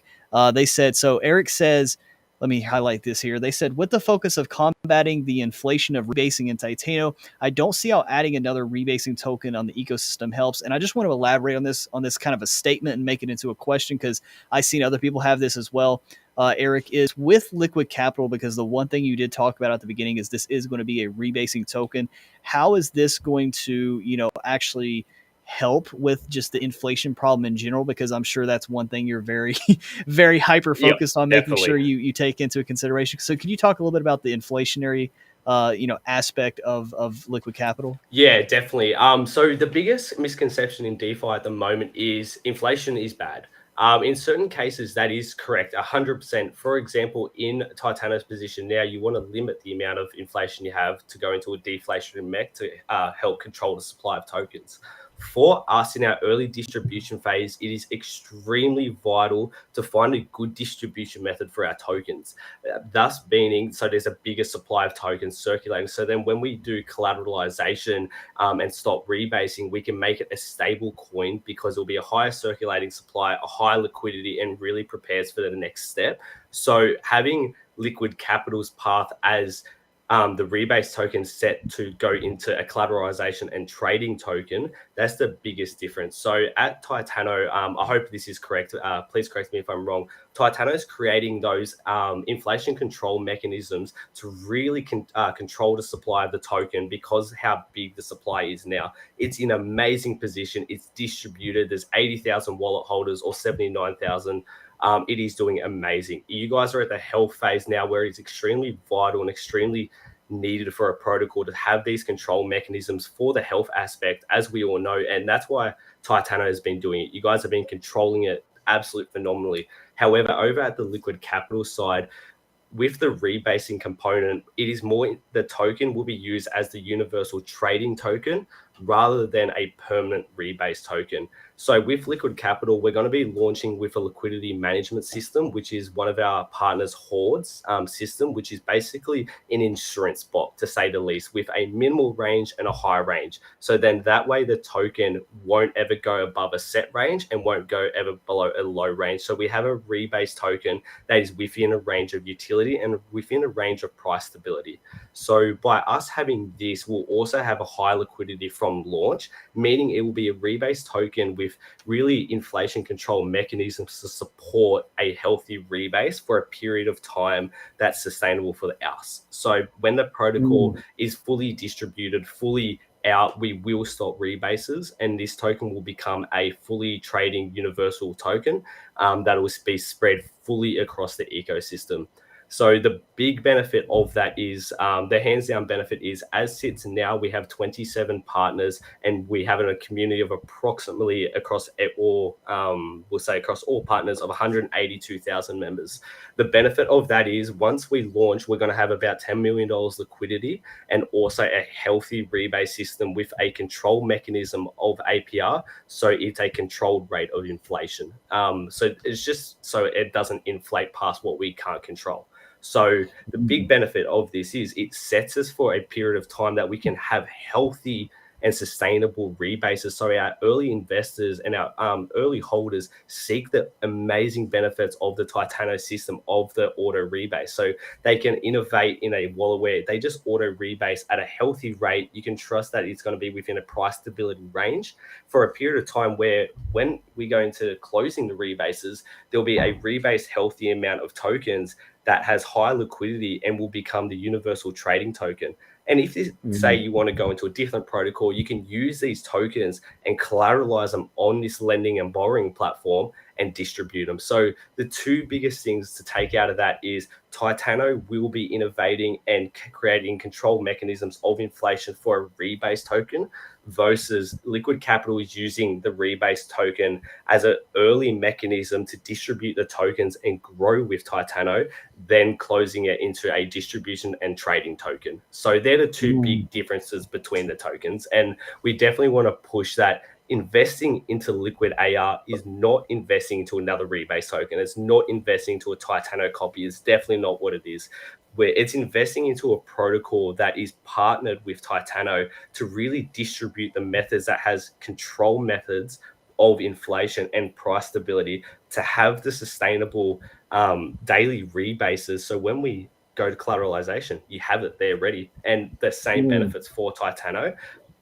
They said, so Eric says, let me highlight this here. They said, with the focus of combating the inflation of rebasing in Titano, I don't see how adding another rebasing token on the ecosystem helps. And I just want to elaborate on this kind of a statement and make it into a question because I've seen other people have this as well. Eric, is with liquid capital, because the one thing you did talk about at the beginning is this is going to be a rebasing token. How is this going to, actually help with just the inflation problem in general? Because I'm sure that's one thing you're very, very hyper focused on making sure you take into consideration. So can you talk a little bit about the inflationary, aspect of liquid capital? Yeah, definitely. So the biggest misconception in DeFi at the moment is inflation is bad. In certain cases, that is correct, 100%. For example, in Titano's position now, you want to limit the amount of inflation you have to go into a deflationary mech to help control the supply of tokens. For us in our early distribution phase, it is extremely vital to find a good distribution method for our tokens. Thus meaning, so there's a bigger supply of tokens circulating. So then when we do collateralization and stop rebasing, we can make it a stable coin because it'll be a higher circulating supply, a high liquidity, and really prepares for the next step. So having liquid capital's path as the rebase token set to go into a collateralization and trading token, that's the biggest difference. So at Titano, I hope this is correct. Please correct me if I'm wrong. Titano is creating those inflation control mechanisms to really control the supply of the token because how big the supply is now. It's in an amazing position. It's distributed. There's 80,000 wallet holders or 79,000. It is doing amazing. You guys are at the health phase now where it's extremely vital and extremely needed for a protocol to have these control mechanisms for the health aspect, as we all know. And that's why Titano has been doing it. You guys have been controlling it absolutely phenomenally. However, over at the liquid capital side, with the rebasing component, it is more the token will be used as the universal trading token rather than a permanent rebase token. So with Liquid Capital, we're going to be launching with a liquidity management system, which is one of our partners, Horde's system, which is basically an insurance bot, to say the least, with a minimal range and a high range. So then that way the token won't ever go above a set range and won't go ever below a low range. So we have a rebase token that is within a range of utility and within a range of price stability. So by us having this, we'll also have a high liquidity from launch, meaning it will be a rebase token with really inflation control mechanisms to support a healthy rebase for a period of time that's sustainable for us. So when the protocol is fully distributed, fully out, we will stop rebases, and this token will become a fully trading universal token that will be spread fully across the ecosystem. So the big benefit of that is the hands down benefit is, as sits now, we have 27 partners, and we have a community of approximately across all partners of 182,000 members. The benefit of that is once we launch, we're going to have about $10 million liquidity, and also a healthy rebate system with a control mechanism of APR. So it's a controlled rate of inflation. So it's just so it doesn't inflate past what we can't control. So the big benefit of this is it sets us for a period of time that we can have healthy and sustainable rebases. So our early investors and our early holders seek the amazing benefits of the Titano system of the auto rebase. So they can innovate in a wallet where they just auto rebase at a healthy rate. You can trust that it's going to be within a price stability range for a period of time where when we go into closing the rebases, there'll be a rebase healthy amount of tokens that has high liquidity and will become the universal trading token. And if you say you want to go into a different protocol, you can use these tokens and collateralize them on this lending and borrowing platform and distribute them. So the two biggest things to take out of that is Titano will be innovating and creating control mechanisms of inflation for a rebase token, versus Liquid Capital is using the rebase token as an early mechanism to distribute the tokens and grow with Titano, then closing it into a distribution and trading token. So they're the two big differences between the tokens. And we definitely want to push that. Investing into Liquid AR is not investing into another rebase token. It's not investing into a Titano copy. It's definitely not what it is. Where it's investing into a protocol that is partnered with Titano to really distribute the methods that has control methods of inflation and price stability to have the sustainable daily rebases. So when we go to collateralization, you have it there ready, and the same benefits for Titano.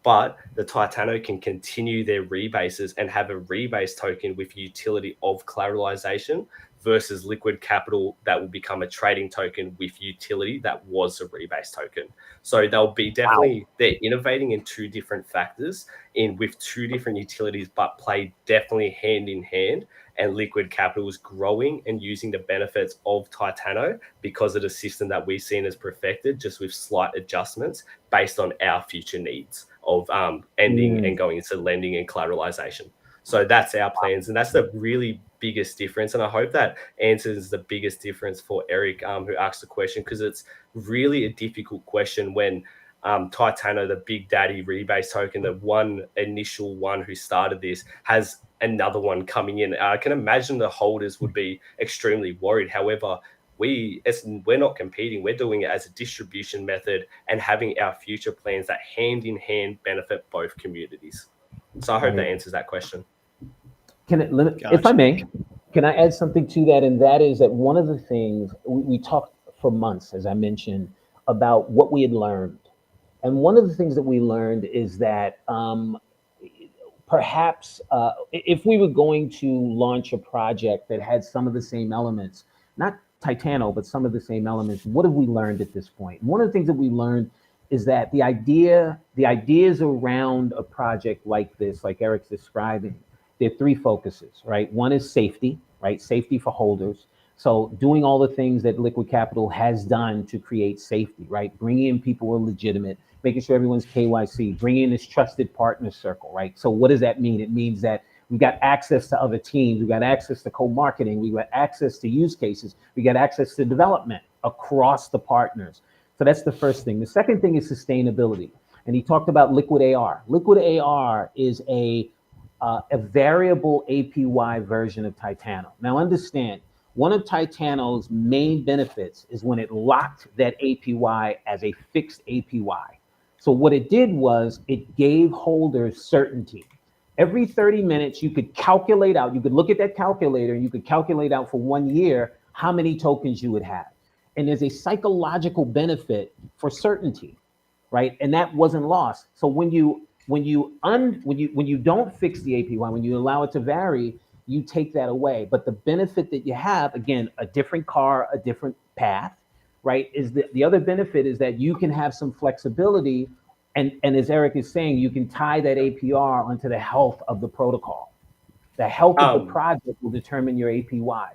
But the Titano can continue their rebases and have a rebase token with utility of collateralization, versus Liquid Capital that will become a trading token with utility that was a rebase token. So they'll be definitely, they're innovating in two different factors with two different utilities, but play definitely hand in hand. And Liquid Capital is growing and using the benefits of Titano because of the system that we've seen as perfected, just with slight adjustments based on our future needs of ending and going into lending and collateralization. So that's our plans, and that's the really biggest difference. And I hope that answers the biggest difference for Eric, who asked the question, because it's really a difficult question when Titano, the big daddy rebase token, the one initial one who started this, has another one coming in. I can imagine the holders would be extremely worried. However, we're not competing. We're doing it as a distribution method and having our future plans that hand in hand benefit both communities. So I hope that answers that question. If I may, can I add something to that? And that is that one of the things we talked for months, as I mentioned, about what we had learned. And one of the things that we learned is that perhaps if we were going to launch a project that had some of the same elements, not Titano, but some of the same elements, what have we learned at this point? One of the things that we learned is that the ideas around a project like this, like Eric's describing, there are three focuses, right? One is safety, right? Safety for holders. So doing all the things that Liquid Capital has done to create safety, right? Bringing in people who are legitimate, making sure everyone's KYC, bringing in this trusted partner circle, right? So what does that mean? It means that we got access to other teams, we got access to co-marketing, we got access to use cases, we got access to development across the partners. So that's the first thing. The second thing is sustainability. And he talked about Liquid AR. Liquid AR is a variable APY version of Titano. Now understand, one of Titano's main benefits is when it locked that APY as a fixed APY. So what it did was it gave holders certainty. Every 30 minutes, you could calculate out, you could look at that calculator, and you could calculate out for 1 year how many tokens you would have. And there's a psychological benefit for certainty, right? And that wasn't lost. So when you don't fix the APY, when you allow it to vary, you take that away. But the benefit that you have, again, a different car, a different path, right? Is the other benefit is that you can have some flexibility, and as Eric is saying, you can tie that APR onto the health of the protocol. The health of the project will determine your APY,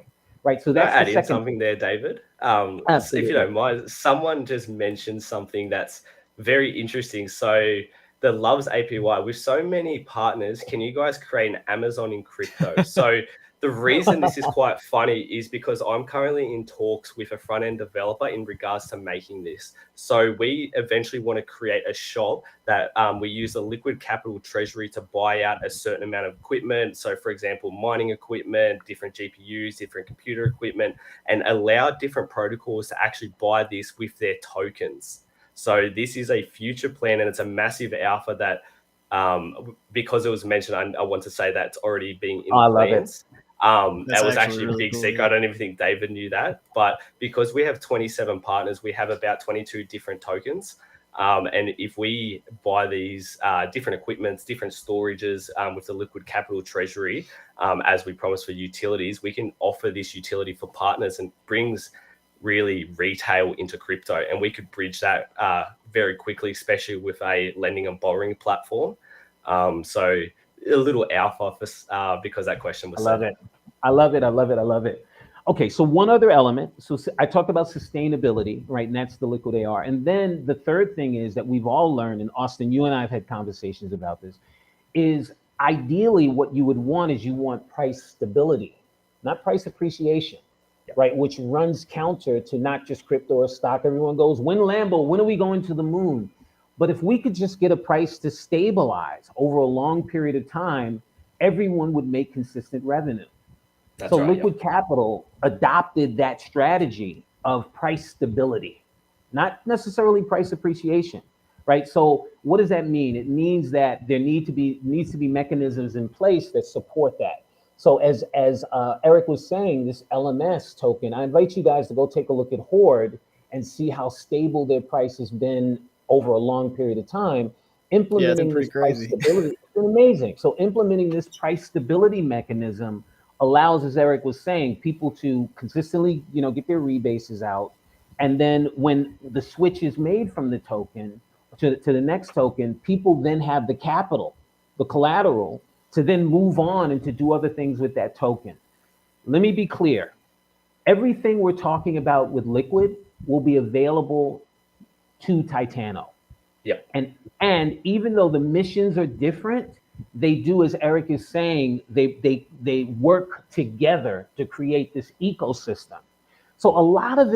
right? So Can I that's the add in second. something there, David? If you Absolutely. don't mind, someone just mentioned something that's very interesting. So the Loves APY, with so many partners, can you guys create an Amazon in crypto? So the reason this is quite funny is because I'm currently in talks with a front-end developer in regards to making this. So we eventually want to create a shop that we use the liquid capital treasury to buy out a certain amount of equipment. So for example, mining equipment, different GPUs, different computer equipment, and allow different protocols to actually buy this with their tokens. So this is a future plan, and it's a massive alpha that, because it was mentioned, I want to say that's already being in Oh, the I love it. plans. That's That was actually actually a really big cool. secret. Yeah. I don't even think David knew that, but because we have 27 partners, we have about 22 different tokens. And if we buy these different equipments, different storages with the liquid capital treasury, as we promised for utilities, we can offer this utility for partners and brings really retail into crypto. And we could bridge that very quickly, especially with a lending and borrowing platform. So a little alpha for, because that question I was love said. it. I love it. I love it. I love it. Okay, so one other element. So I talked about sustainability, right? And that's the liquid AR. And then the third thing is that we've all learned, and Austin, you and I have had conversations about this, is ideally what you would want is you want price stability, not price appreciation, right? Which runs counter to not just crypto or stock. Everyone goes, when Lambo, when are we going to the moon? But if we could just get a price to stabilize over a long period of time, everyone would make consistent revenue. That's So right. Yep. Liquid Capital adopted that strategy of price stability, not necessarily price appreciation, right? So what does that mean? It means that there needs to be mechanisms in place that support that. So as Eric was saying, this LMS token, I invite you guys to go take a look at Horde and see how stable their price has been over a long period of time. Yeah, it's been Implementing pretty this price crazy. stability has been amazing. So implementing this price stability mechanism allows, as Eric was saying, people to consistently, get their rebases out. And then when the switch is made from the token to the next token, people then have the capital, the collateral, to then move on and to do other things with that token. Let me be clear. Everything we're talking about with Liquid will be available to Titano. Yep. And even though the missions are different, they do, as Eric is saying, they work together to create this ecosystem. So a lot of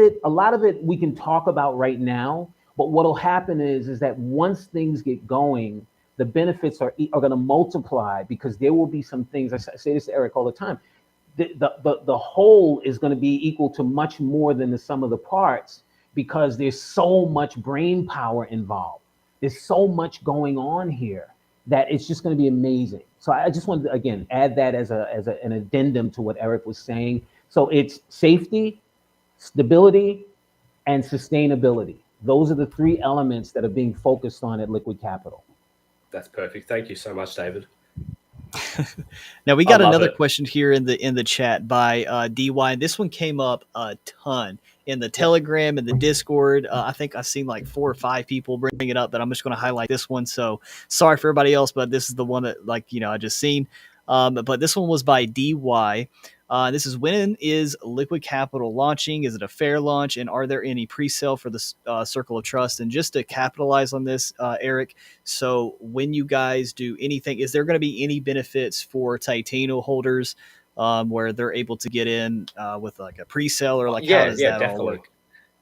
it we can talk about right now, but what'll happen is that once things get going, the benefits are going to multiply, because there will be some things. I say this to Eric all the time. The whole is going to be equal to much more than the sum of the parts, because there's so much brain power involved. There's so much going on here that it's just going to be amazing. So I just wanted to, again, add that as an addendum to what Eric was saying. So it's safety, stability, and sustainability. Those are the three elements that are being focused on at Liquid Capital. That's perfect. Thank you so much, David. Now we got another it. question here in the chat by DY. This one came up a ton in the Telegram and the Discord. I think I've seen like 4 or 5 people bring it up, but I'm just going to highlight this one. So sorry for everybody else, but this is the one that I just seen. But this one was by DY. This is, when is Liquid Capital launching? Is it a fair launch? And are there any pre-sale for the Circle of Trust? And just to capitalize on this, Eric, so when you guys do anything, is there going to be any benefits for Titano holders where they're able to get in with like a pre-sale, or like how does that all definitely. work?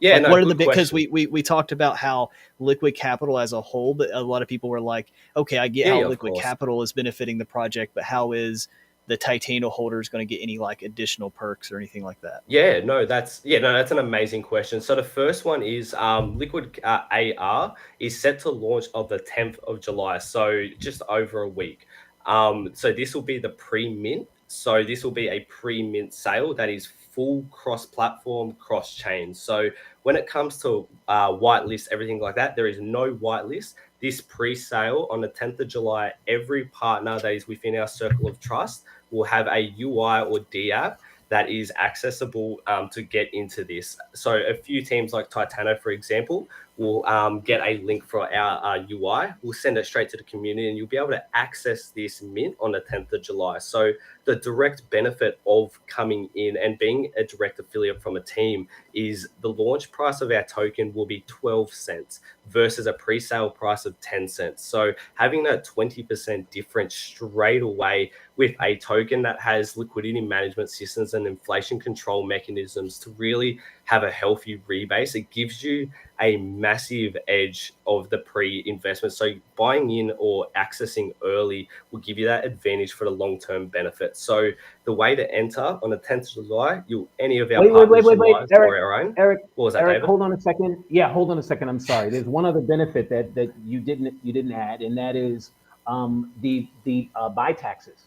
Yeah, Like, no, what are the, good because question. we talked about how Liquid Capital as a whole, but a lot of people were like, okay, I get how of Liquid course. Capital is benefiting the project, but how is the Titano holders going to get any like additional perks or anything like that? That's an amazing question. So the first one is Liquid AR is set to launch on the 10th of July, so just over a week. So this will be the pre-mint. So this will be a pre-mint sale that is full cross-platform, cross-chain. So when it comes to whitelist, everything like that, there is no whitelist. This pre-sale on the 10th of July, every partner that is within our circle of trust will have a UI or DApp that is accessible to get into this. So a few teams like Titano, for example, will get a link for our UI. We'll send it straight to the community, and you'll be able to access this mint on the 10th of July. So the direct benefit of coming in and being a direct affiliate from a team is the launch price of our token will be 12 cents versus a pre-sale price of 10 cents. So having that 20% difference straight away with a token that has liquidity management systems and inflation control mechanisms to really have a healthy rebase, it gives you a massive edge of the pre-investment. So buying in or accessing early will give you that advantage for the long-term benefit. So the way to enter on the 10th of July, any of our partners July or our own. Eric, What was that, Eric, David? hold on a second. Yeah, hold on a second. I'm sorry. There's one other benefit that you didn't add, and that is the buy taxes.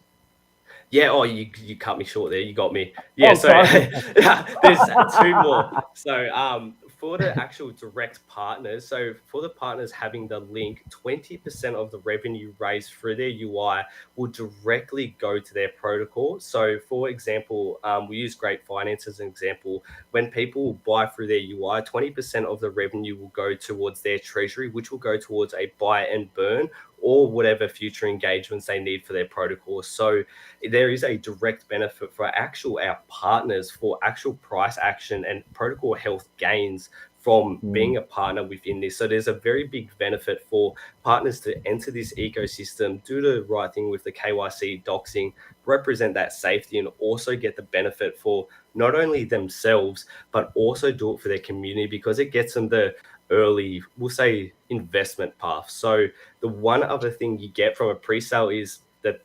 Yeah. Oh, you cut me short there. You got me. Yeah. Oh, So sorry. there's two more. So for the actual direct partners, so for the partners having the link, 20% of the revenue raised through their UI will directly go to their protocol. So for example, we use Great Finance as an example. When people buy through their UI, 20% of the revenue will go towards their treasury, which will go towards a buy and burn or whatever future engagements they need for their protocol. So there is a direct benefit for our partners for actual price action and protocol health gains from being a partner within this. So there's a very big benefit for partners to enter this ecosystem, do the right thing with the KYC doxing, represent that safety, and also get the benefit for not only themselves, but also do it for their community, because it gets them the early, we'll say, investment path. So the one other thing you get from a pre-sale is that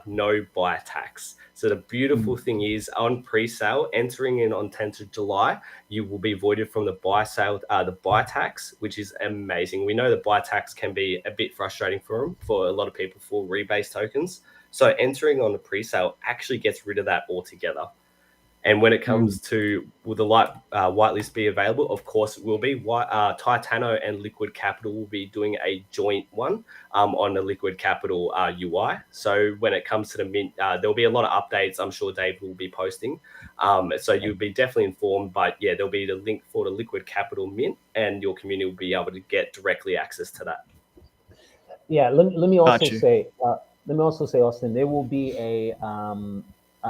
no buy tax. So the beautiful thing is on pre-sale, entering in on 10th of July, you will be voided from the buy tax, which is amazing. We know the buy tax can be a bit frustrating for a lot of people for rebase tokens. So entering on the pre-sale actually gets rid of that altogether. And when it comes to will the whitelist be available, of course it will be. Titano and Liquid Capital will be doing a joint one on the Liquid Capital UI. So when it comes to the mint, there'll be a lot of updates. I'm sure Dave will be posting. So you'll be definitely informed. But yeah, there'll be the link for the Liquid Capital mint, and your community will be able to get directly access to that. Yeah, let me also Gotcha. say, Austin, there will be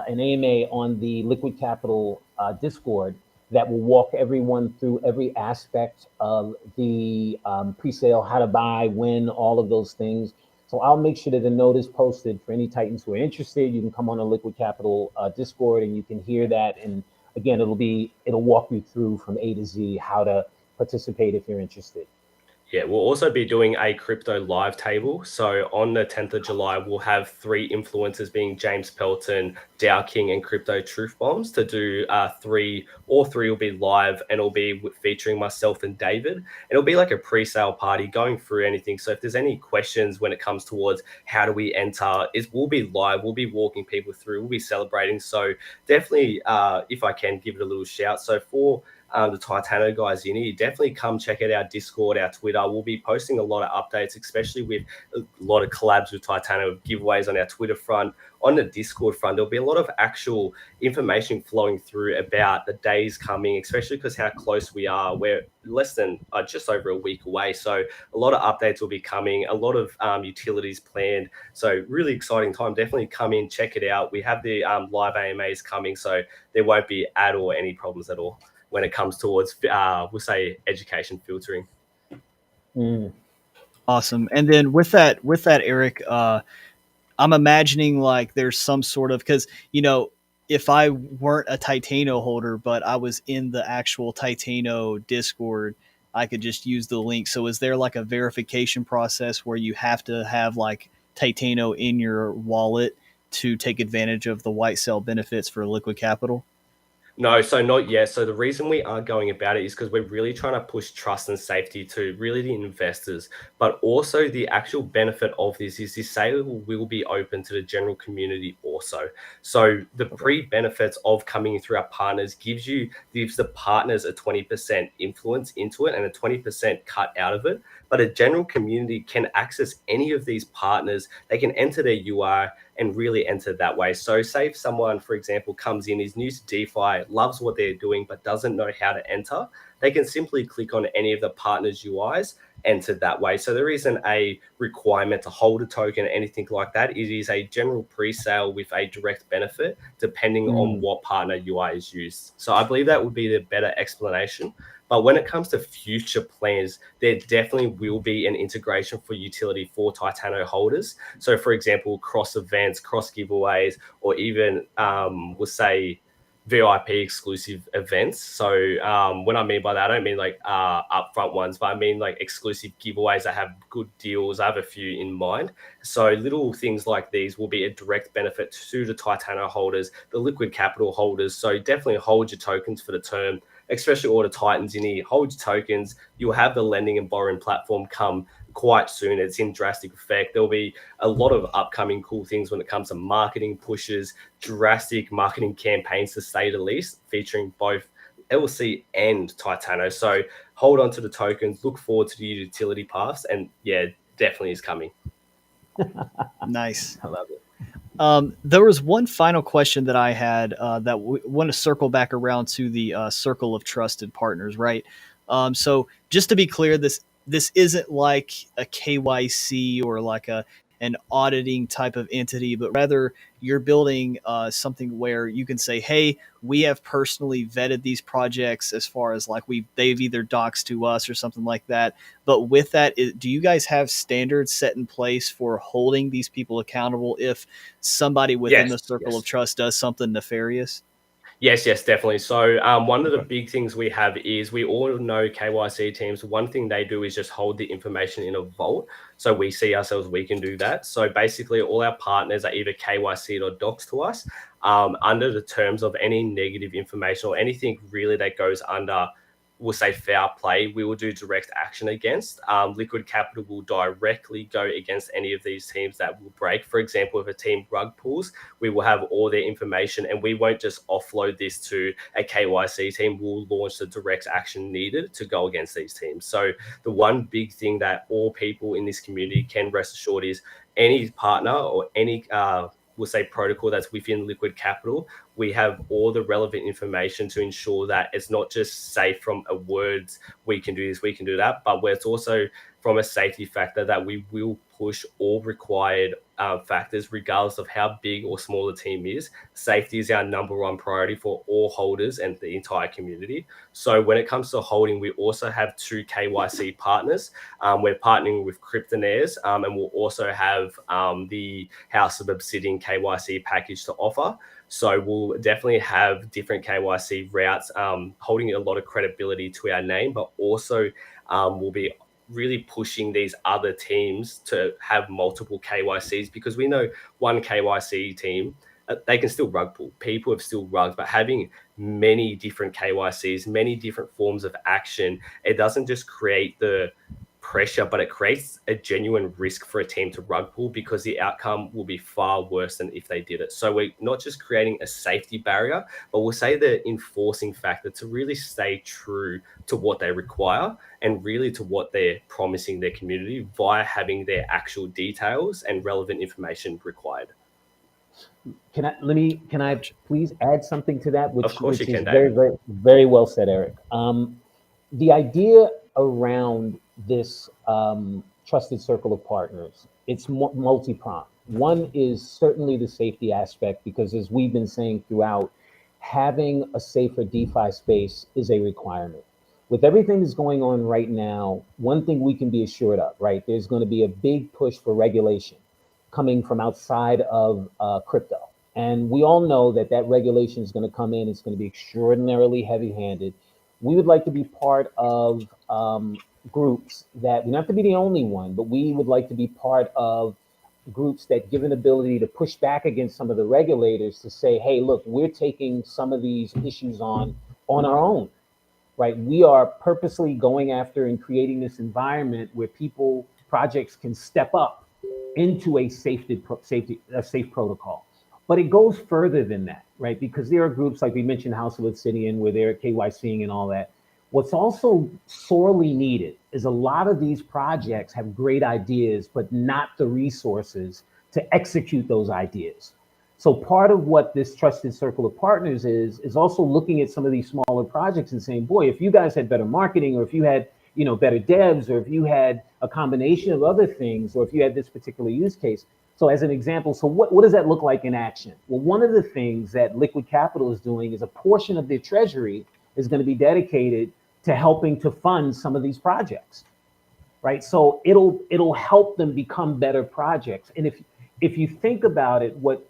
an AMA on the Liquid Capital Discord that will walk everyone through every aspect of the pre-sale, how to buy, when, all of those things. So I'll make sure that the note is posted for any Titans who are interested. You can come on the Liquid Capital Discord and you can hear that. And again, it'll walk you through from A to Z how to participate if you're interested. Yeah, we'll also be doing a crypto live table. So on the 10th of July, we'll have 3 influencers, being James Pelton, Dow King, and Crypto Truth Bombs, to do three. All 3 will be live, and it'll be featuring myself and David. And it'll be like a pre-sale party going through anything. So if there's any questions when it comes towards how do we enter, we'll be live. We'll be walking people through. We'll be celebrating. So definitely, if I can give it a little shout. So for the Titano guys in here, definitely come check out our Discord, our Twitter. We'll be posting a lot of updates, especially with a lot of collabs with Titano, giveaways on our Twitter front. On the Discord front, there'll be a lot of actual information flowing through about the days coming, especially because how close we are. We're less than just over a week away. So a lot of updates will be coming, a lot of utilities planned. So really exciting time. Definitely come in, check it out. We have the live AMAs coming, so there won't be at all any problems at all when it comes towards, we'll say, education filtering. Awesome. And then with that, Eric, I'm imagining like there's some sort of, because if I weren't a Titano holder, but I was in the actual Titano Discord, I could just use the link. So is there like a verification process where you have to have like Titano in your wallet to take advantage of the white cell benefits for Liquid Capital? No, so not yet. So the reason we are going about it is because we're really trying to push trust and safety to really the investors, but also the actual benefit of this is this sale will be open to the general community also. So the pre-benefits of coming through our partners gives the partners a 20% influence into it and a 20% cut out of it. But a general community can access any of these partners. They can enter their UI and really enter that way. So say if someone, for example, comes in, is new to DeFi, loves what they're doing, but doesn't know how to enter, they can simply click on any of the partners UIs, enter that way. So there isn't a requirement to hold a token or anything like that. It is a general pre-sale with a direct benefit depending on what partner UI is used. So I believe that would be the better explanation. But when it comes to future plans, there definitely will be an integration for utility for Titano holders. So for example, cross events, cross giveaways, or even we'll say VIP exclusive events. So when I mean by that, I don't mean like upfront ones, but I mean like exclusive giveaways that have good deals. I have a few in mind. So little things like these will be a direct benefit to the Titano holders, the liquid capital holders. So definitely hold your tokens for the term, especially all the Titans in here. Hold your tokens. You'll have the lending and borrowing platform come quite soon. It's in drastic effect. There'll be a lot of upcoming cool things when it comes to marketing pushes, drastic marketing campaigns to say the least, featuring both LC and Titano. So hold on to the tokens, look forward to the utility paths, and yeah, definitely is coming. Nice. I love it. There was one final question that I had that we want to circle back around to the circle of trusted partners, right? So just to be clear, this isn't like a KYC or like an auditing type of entity, but rather you're building something where you can say, hey, we have personally vetted these projects as far as like they've either doxed to us or something like that. But with that, do you guys have standards set in place for holding these people accountable if somebody within the circle of trust does something nefarious? Yes, definitely. So one of the big things we have is we all know KYC teams. One thing they do is just hold the information in a vault. So we see ourselves, we can do that. So basically all our partners are either KYC'd or doxed to us under the terms of any negative information or anything really that goes under, we'll say foul play, we will do direct action against. Liquid capital will directly go against any of these teams that will break. For example, if a team rug pulls, we will have all their information and we won't just offload this to a KYC team. We'll launch the direct action needed to go against these teams. So the one big thing that all people in this community can rest assured is any partner or any we'll say protocol that's within liquid capital, we have all the relevant information to ensure that it's not just safe from a words, we can do this, we can do that, but where it's also from a safety factor that we will push all required factors, regardless of how big or small the team is. Safety is our number one priority for all holders and the entire community. So when it comes to holding, we also have 2 KYC partners. We're partnering with Cryptonaires, and we'll also have the House of Obsidian KYC package to offer. So we'll definitely have different KYC routes, holding a lot of credibility to our name, but also we'll be really pushing these other teams to have multiple KYCs, because we know one KYC team, they can still rug pull. People have still rugged, but having many different KYCs, many different forms of action, it doesn't just create the pressure, but it creates a genuine risk for a team to rug pull, because the outcome will be far worse than if they did it. So we're not just creating a safety barrier, but we'll say the enforcing factor to really stay true to what they require and really to what they're promising their community via having their actual details and relevant information required. Can I please add something to that? Of course you can, very, David. very, very well said, Eric. The idea around this trusted circle of partners, it's multi-pronged. One is certainly the safety aspect, because as we've been saying throughout, having a safer DeFi space is a requirement. With everything that's going on right now, one thing we can be assured of, right? There's going to be a big push for regulation coming from outside of crypto. And we all know that regulation is going to come in. It's going to be extraordinarily heavy-handed. We would like to be part of groups that, we don't have to be the only one, but we would like to be part of groups that give an ability to push back against some of the regulators to say, hey, look, we're taking some of these issues on our own, right? We are purposely going after and creating this environment where projects can step up into a safe protocol. But it goes further than that, right? Because there are groups like we mentioned, House of Obsidian, where they're KYCing and all that. What's also sorely needed is a lot of these projects have great ideas, but not the resources to execute those ideas. So part of what this trusted circle of partners is also looking at some of these smaller projects and saying, boy, if you guys had better marketing, or if you had, you know, better devs, or if you had a combination of other things, or if you had this particular use case. So as an example, so what does that look like in action? Well, one of the things that Liquid Capital is doing is a portion of their treasury is going to be dedicated to helping to fund some of these projects, right? So it'll help them become better projects. And if you think about it, what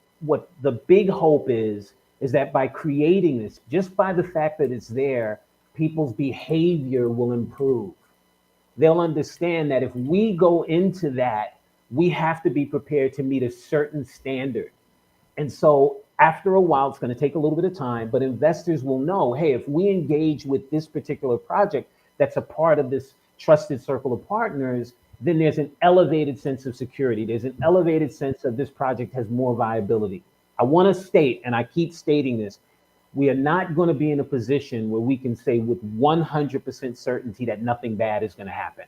the big hope is that by creating this, just by the fact that it's there, people's behavior will improve. They'll understand that if we go into that, we have to be prepared to meet a certain standard. And so after a while, it's going to take a little bit of time, but investors will know, hey, if we engage with this particular project that's a part of this trusted circle of partners, then there's an elevated sense of security. There's an elevated sense of this project has more viability. I want to state, and I keep stating this, we are not going to be in a position where we can say with 100% certainty that nothing bad is going to happen.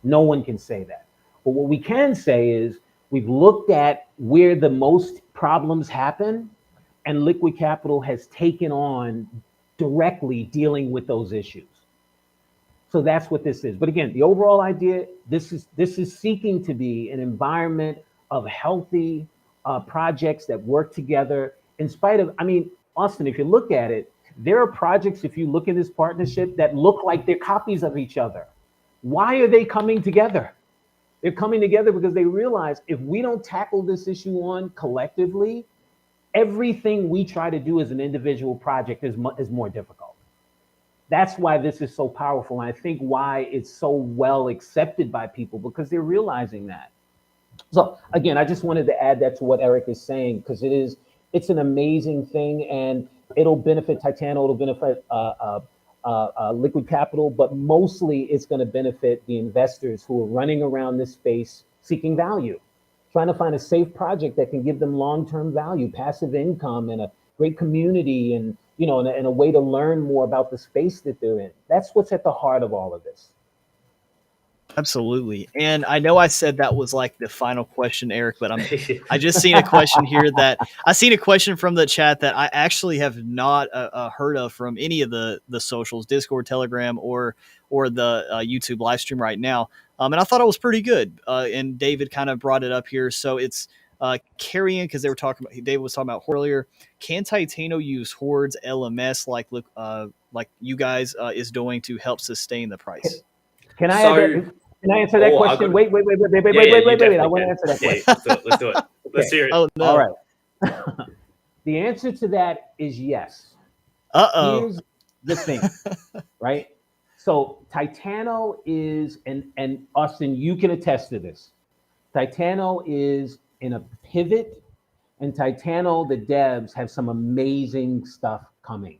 No one can say that. But what we can say is we've looked at where the most problems happen, and Liquid Capital has taken on directly dealing with those issues. So that's what this is. But again, the overall idea, this is seeking to be an environment of healthy projects that work together in spite of, I mean, Austin, if you look at it, there are projects, if you look at this partnership, that look like they're copies of each other. Why are they coming together? They're coming together because they realize if we don't tackle this issue on collectively, everything we try to do as an individual project is more difficult. That's why this is so powerful. And I think why it's so well accepted by people, because they're realizing that. So again, I just wanted to add that to what Eric is saying, because it's an amazing thing, and it'll benefit Titano, it'll benefit Liquid Capital, but mostly it's going to benefit the investors who are running around this space seeking value, trying to find a safe project that can give them long-term value, passive income, and a great community, and you know, and a way to learn more about the space that they're in. That's what's at the heart of all of this. Absolutely. And I know I said that was like the final question, Eric, but I just seen a question here that I seen a question from the chat that I actually have not heard of from any of the socials, Discord, Telegram, or the YouTube live stream right now. And I thought it was pretty good. And David kind of brought it up here. So it's carrying, because David was talking about Horde earlier. Can Titano use Horde's LMS like you guys is doing to help sustain the price? Can I answer that question? Wait. I want to answer that question. Let's do it. Let's hear it. Oh, no. All right. The answer to that is yes. Here's the thing, right? So Titano is, and Austin, you can attest to this. Titano is in a pivot, and Titano, the devs, have some amazing stuff coming.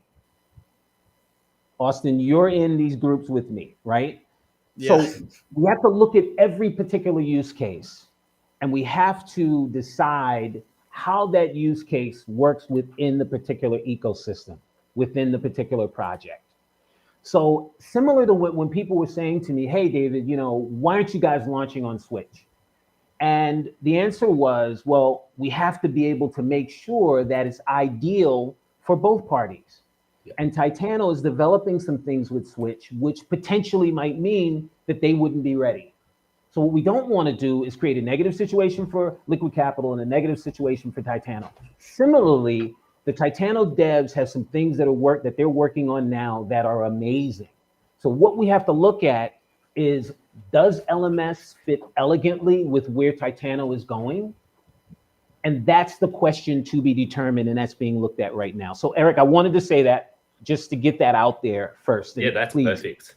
Austin, you're in these groups with me, right? Yeah. So we have to look at every particular use case, and we have to decide how that use case works within the particular ecosystem, within the particular project. So similar to when people were saying to me, hey, David, you know, why aren't you guys launching on Switch? And the answer was, well, we have to be able to make sure that it's ideal for both parties. And Titano is developing some things with Switch, which potentially might mean that they wouldn't be ready. So what we don't want to do is create a negative situation for Liquid Capital and a negative situation for Titano. Similarly, the Titano devs have some things that they're working on now that are amazing. So what we have to look at is, does LMS fit elegantly with where Titano is going? And that's the question to be determined, and that's being looked at right now. So Eric, I wanted to say that just to get that out there first. Yeah, that's perfect.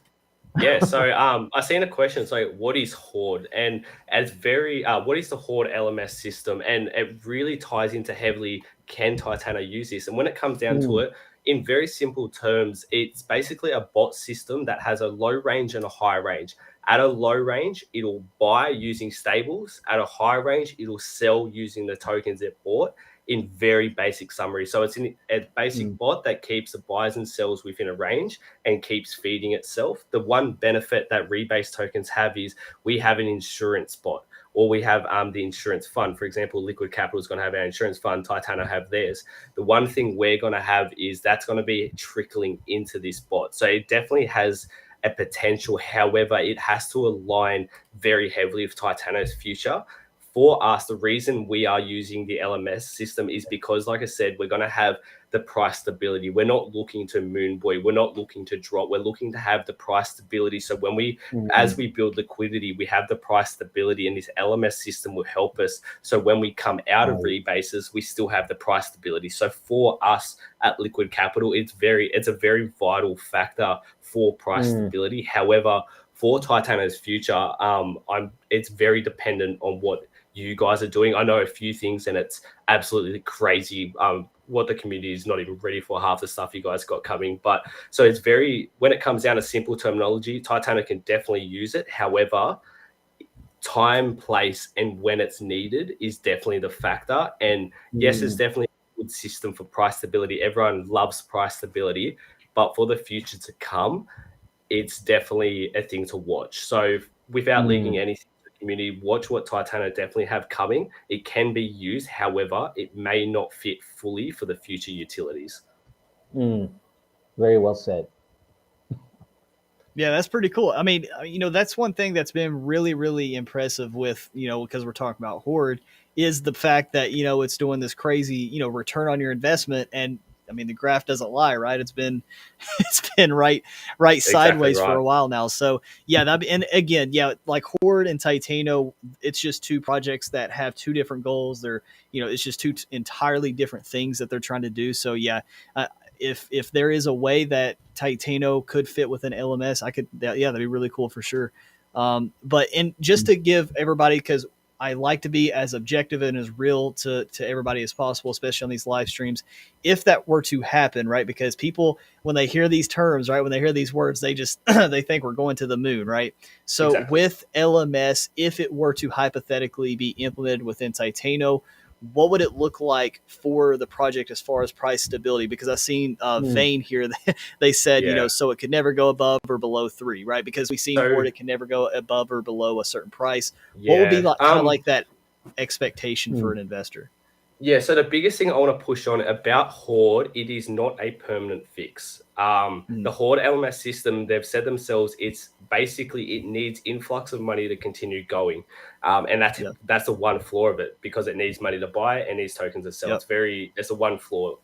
Yeah, so I seen a question. It's like, what is Horde? And as what is the Horde LMS system? And it really ties into heavily, can Titano use this? And when it comes down to it, in very simple terms, it's basically a bot system that has a low range and a high range. At a low range, it'll buy using stables. At a high range, it'll sell using the tokens it bought, in very basic summary. So it's a basic bot that keeps the buys and sells within a range and keeps feeding itself. The one benefit that rebase tokens have is we have an insurance bot. or we have the insurance fund. For example, Liquid Capital is going to have our insurance fund, Titano have theirs. The one thing we're going to have is that's going to be trickling into this bot. So it definitely has a potential. However, it has to align very heavily with Titano's future. For us, the reason we are using the LMS system is because, like I said, we're going to have the price stability. We're not looking to moon boy. We're not looking to drop. We're looking to have the price stability. So when we, as we build liquidity, we have the price stability, and this LMS system will help us. So when we come out of rebases, we still have the price stability. So for us at Liquid Capital, it's a very vital factor for price stability. However, for Titano's future, it's very dependent on what you guys are doing. I know a few things, and it's absolutely crazy what the community is not even ready for, half the stuff you guys got coming. But so it's very, when it comes down to simple terminology, Titano can definitely use it. However, time, place, and when it's needed is definitely the factor. And yes, it's definitely a good system for price stability. Everyone loves price stability, but for the future to come, it's definitely a thing to watch. So without leaking anything to the community, watch what Titano definitely have coming. It can be used, however, it may not fit fully for the future utilities. Very well said. Yeah, that's pretty cool. I mean, that's one thing that's been really, really impressive with, because we're talking about Horde, is the fact that, it's doing this crazy, return on your investment. And I mean, the graph doesn't lie, right? It's been right sideways for a while now. So yeah, and again, yeah, like Horde and Titano, it's just two projects that have two different goals. They're, it's just two entirely different things that they're trying to do. So yeah, if there is a way that Titano could fit with an LMS, that'd be really cool for sure. But just to give everybody, because I like to be as objective and as real to everybody as possible, especially on these live streams. If that were to happen, right? Because people, when they hear these terms, right, when they hear these words, they just they think we're going to the moon, right? So with LMS, if it were to hypothetically be implemented within Titano, what would it look like for the project as far as price stability? Because I've seen Vane here, they said, so it could never go above or below 3, right? Because we've seen Horde, it can never go above or below a certain price. What would be kind of like that expectation for an investor? Yeah, so the biggest thing I want to push on about Horde, it is not a permanent fix. The Horde LMS system, they've said themselves, it's basically, it needs influx of money to continue going. And that's the one flaw of it, because it needs money to buy and needs tokens to sell. It's a one flaw.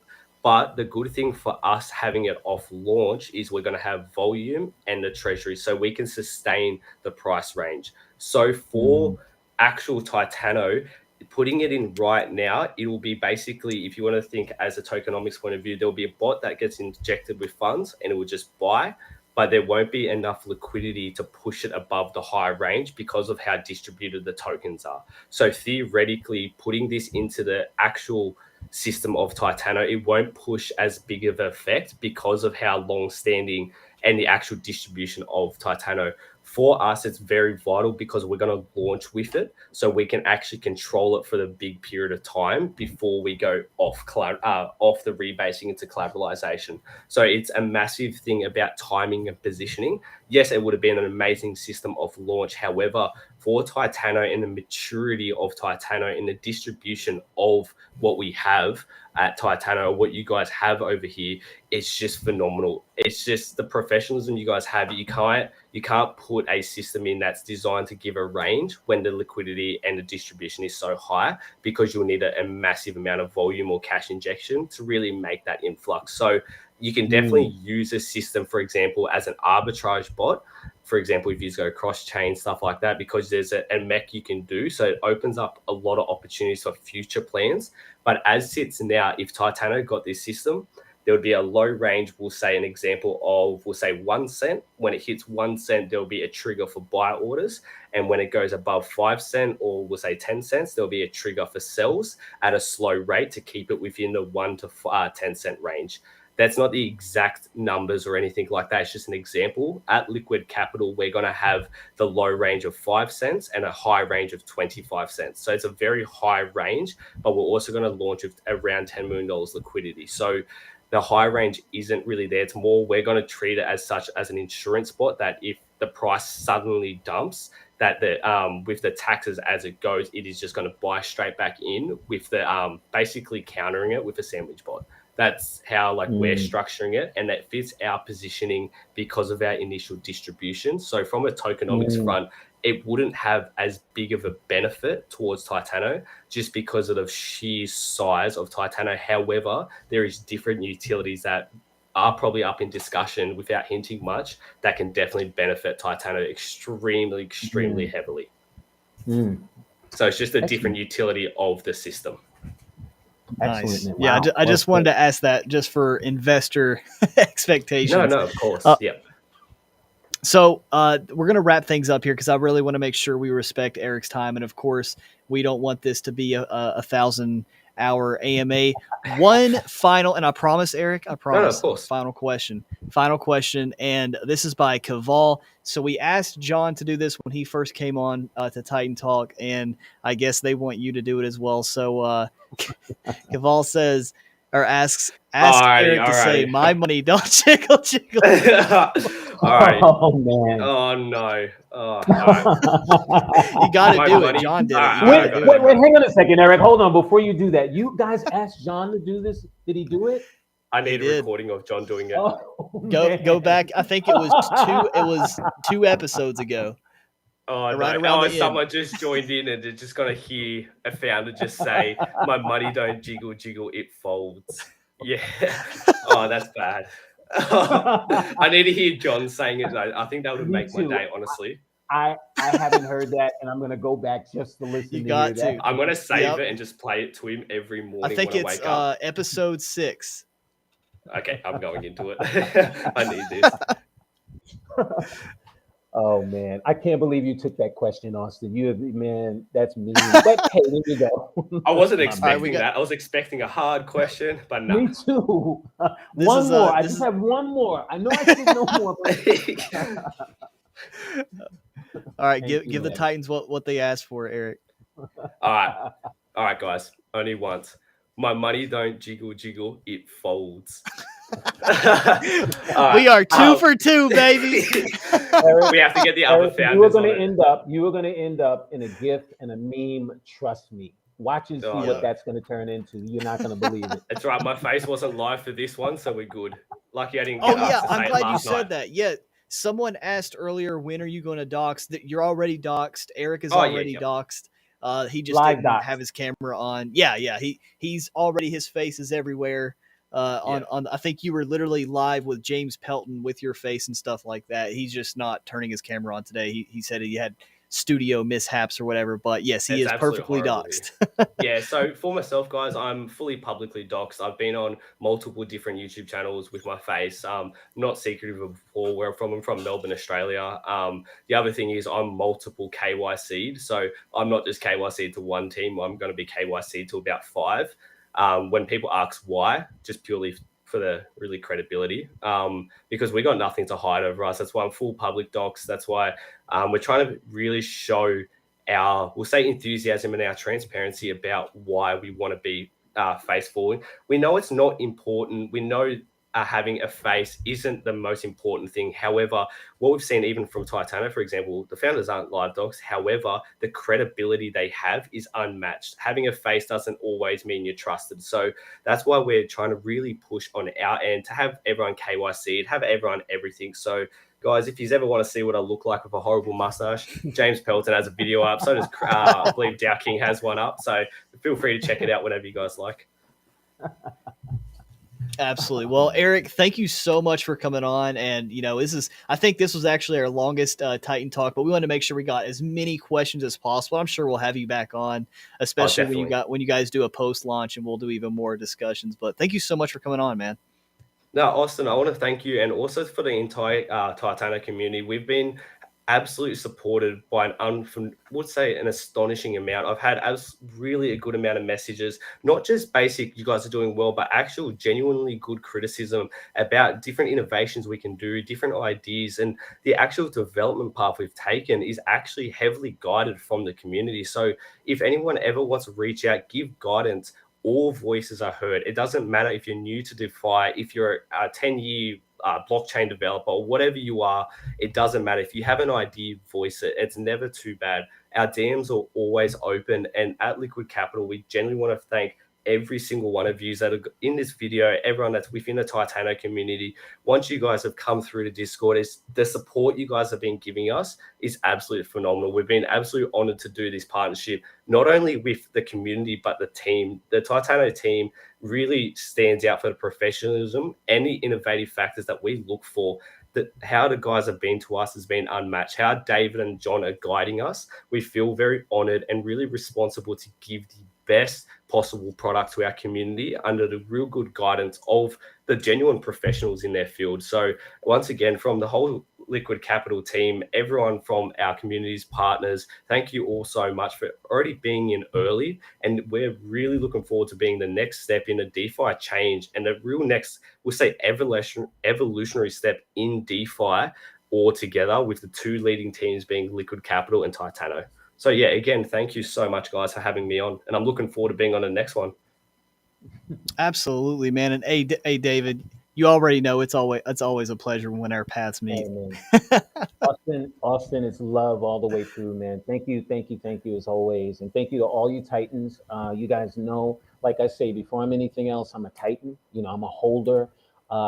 But the good thing for us having it off launch is we're going to have volume and the treasury, so we can sustain the price range. So for actual Titano, putting it in right now, it will be basically, if you want to think as a tokenomics point of view, there'll be a bot that gets injected with funds and it will just buy, but there won't be enough liquidity to push it above the high range because of how distributed the tokens are. So theoretically, putting this into the actual system of Titano, it won't push as big of an effect because of how long-standing and the actual distribution of Titano. For us, it's very vital because we're going to launch with it, so we can actually control it for the big period of time before we go off the rebasing into collateralization. So it's a massive thing about timing and positioning. Yes, it would have been an amazing system of launch. However, for Titano and the maturity of Titano and the distribution of what we have at Titano, what you guys have over here, it's just phenomenal. It's just the professionalism you guys have. You can't put a system in that's designed to give a range when the liquidity and the distribution is so high, because you'll need a massive amount of volume or cash injection to really make that influx. So you can definitely use a system, for example, as an arbitrage bot. For example, if you go cross-chain, stuff like that, because there's a mech you can do. So it opens up a lot of opportunities for future plans. But as sits now, if Titano got this system, there would be a low range, we'll say an example of, we'll say 1 cent. When it hits 1 cent, there'll be a trigger for buy orders. And when it goes above 5 cents, or we'll say 10 cents, there'll be a trigger for sells at a slow rate to keep it within the 1 to 10 cent range. That's not the exact numbers or anything like that. It's just an example. At Liquid Capital, we're going to have the low range of 5 cents and a high range of 25 cents. So it's a very high range, but we're also going to launch with around $10 million liquidity. So the high range isn't really there. It's more, we're going to treat it as such as an insurance bot, that if the price suddenly dumps, that with the taxes as it goes, it is just going to buy straight back in with the basically countering it with a sandwich bot. That's how we're structuring it, and that fits our positioning because of our initial distribution. So from a tokenomics front, it wouldn't have as big of a benefit towards Titano just because of the sheer size of Titano. However, there is different utilities that are probably up in discussion without hinting much that can definitely benefit Titano extremely heavily. So it's just a different utility of the system. Nice. Excellent. Yeah, I just wanted to ask that just for investor expectations. No, of course. Yep. So we're going to wrap things up here because I really want to make sure we respect Eric's time. And of course, we don't want this to be a 1,000-hour AMA. One final, and I promise, Eric, of course. Final question. And this is by Kaval. So we asked John to do this when he first came on to Titan Talk, and I guess they want you to do it as well. So Kaval says, or asks Eric to say, "My money don't jiggle jiggle." All right. Oh man. Oh no. All right. You got to do it. John did it. Wait, hang on a second, Eric. Hold on. Before you do that, you guys asked John to do this. Did he do it? I need a recording of John doing it. Go back. I think it was two episodes ago. Oh, right around someone just joined in and they're just going to hear a founder just say, "My money don't jiggle, jiggle, it folds." Yeah. Oh, that's bad. I need to hear John saying it. I think that would make my day, honestly. I haven't heard that, and I'm going to go back just to listen to hear that. I'm going to save it and just play it to him every morning when I wake up. I think it's episode 6. Okay, I'm going into it. I need this. Oh man, I can't believe you took that question, Austin. Man, that's mean. But hey, there you go. I wasn't expecting that. I was expecting a hard question, but no. Me too. One more. I just have one more. I know I should know more. All right, give the Titans what they asked for, Eric. All right, guys. Only once. My money don't jiggle, jiggle. It folds. We are 2 for 2, baby. Eric, we have to get the other founders. You are going to end up in a GIF and a meme. Trust me. Watch and see what that's going to turn into. You're not going to believe it. That's right. My face wasn't live for this one, so we're good. Lucky I didn't. I'm glad you said that. Yeah. Someone asked earlier, when are you going to dox? That you're already doxed. Eric is already doxed. He just didn't have his camera on. Yeah. He's already, his face is everywhere. On I think you were literally live with James Pelton with your face and stuff like that. He's just not turning his camera on today. He said he had studio mishaps or whatever, but yes, he is perfectly doxed. Yeah, so for myself, guys, I'm fully publicly doxed. I've been on multiple different YouTube channels with my face. Not secretive of before where I'm from Melbourne, Australia. The other thing is I'm multiple KYC'd, so I'm not just KYC'd to one team. I'm going to be KYC'd to about 5. When people ask why, just purely for the really credibility, because we got nothing to hide over us. That's why I'm full public docs. That's why we're trying to really show our, we'll say, enthusiasm and our transparency about why we want to be face forward. We know it's not important. We know having a face isn't the most important thing. However, what we've seen even from Titano, for example, the founders aren't live docs. However, the credibility they have is unmatched. Having a face doesn't always mean you're trusted. So that's why we're trying to really push on our end to have everyone KYC'd, have everyone everything. So guys, if you ever want to see what I look like with a horrible mustache, James Pelton has a video up. So does, I believe Dow King has one up. So feel free to check it out whenever you guys like. Absolutely. Well, Eric, thank you so much for coming on. And, I think this was actually our longest Titan Talk, but we wanted to make sure we got as many questions as possible. I'm sure we'll have you back on, especially when you guys do a post launch, and we'll do even more discussions. But thank you so much for coming on, man. No, Austin, I want to thank you, and also for the entire Titano community. We've been absolutely supported by an astonishing amount. I've had really a good amount of messages, not just basic, you guys are doing well, but actual genuinely good criticism about different innovations we can do, different ideas, and the actual development path we've taken is actually heavily guided from the community. So if anyone ever wants to reach out, give guidance, all voices are heard. It doesn't matter if you're new to DeFi, if you're a 10-year blockchain developer, or whatever you are, it doesn't matter. If you have an idea, voice it. It's never too bad. Our DMs are always open. And at Liquid Capital, we genuinely want to thank every single one of you that are in this video, everyone that's within the Titano community. Once you guys have come through to Discord, is the support you guys have been giving us is absolutely phenomenal. We've been absolutely honored to do this partnership, not only with the community, but the team. The Titano team really stands out for the professionalism and the innovative factors that we look for. That how the guys have been to us has been unmatched. How David and John are guiding us, we feel very honored and really responsible to give the best possible product to our community under the real good guidance of the genuine professionals in their field. So once again, from the whole Liquid Capital team, everyone from our community's partners, thank you all so much for already being in early. And we're really looking forward to being the next step in a DeFi change and the real next, we'll say, evolutionary step in DeFi altogether, with the two leading teams being Liquid Capital and Titano. So yeah, again, thank you so much, guys, for having me on, and I'm looking forward to being on the next one. Absolutely, man. And hey, David, you already know it's always a pleasure when our paths meet. Austin, it's love all the way through, man. Thank you as always, and thank you to all you Titans. You guys know, like I say, before I'm anything else, I'm a Titan. You know, I'm a holder.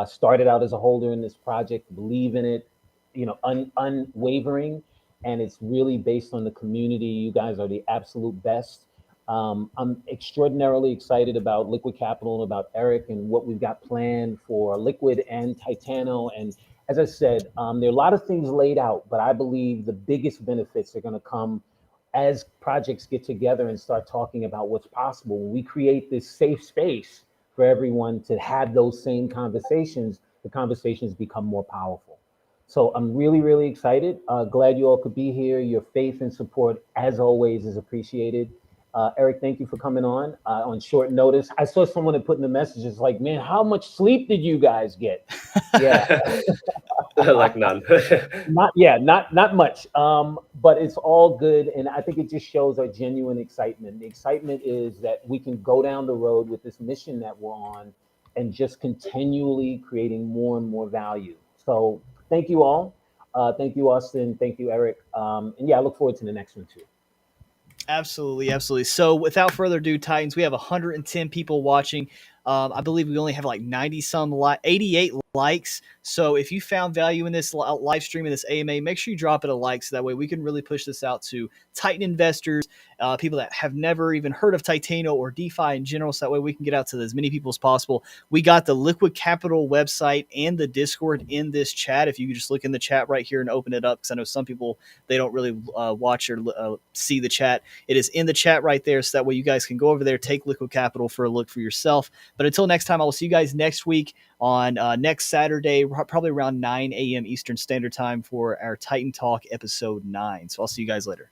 Started out as a holder in this project, believe in it, you know, unwavering, and it's really based on the community. You guys are the absolute best. I'm extraordinarily excited about Liquid Capital and about Eric and what we've got planned for Liquid and Titano. And as I said, there are a lot of things laid out, but I believe the biggest benefits are going to come as projects get together and start talking about what's possible. When we create this safe space for everyone to have those same conversations, the conversations become more powerful. So I'm really, really excited. Glad you all could be here. Your faith and support, as always, is appreciated. Eric, thank you for coming on short notice. I saw someone had put in the messages like, man, how much sleep did you guys get? Yeah. Like none. not much. But it's all good. And I think it just shows our genuine excitement. The excitement is that we can go down the road with this mission that we're on and just continually creating more and more value. So thank you all. Thank you, Austin. Thank you, Eric. And yeah, I look forward to the next one too. Absolutely. So without further ado, Titans, we have 110 people watching. I believe we only have like 88 likes. So if you found value in this live stream, in this AMA, make sure you drop it a like, so that way we can really push this out to Titan investors, people that have never even heard of Titano or DeFi in general, so that way we can get out to as many people as possible. We got the Liquid Capital website and the Discord in this chat. If you could just look in the chat right here and open it up, because I know some people, they don't really watch or see the chat. It is in the chat right there, so that way you guys can go over there, take Liquid Capital for a look for yourself. But until next time, I will see you guys next week on next Saturday, probably around 9 a.m. Eastern Standard Time for our Titan Talk episode 9. So I'll see you guys later.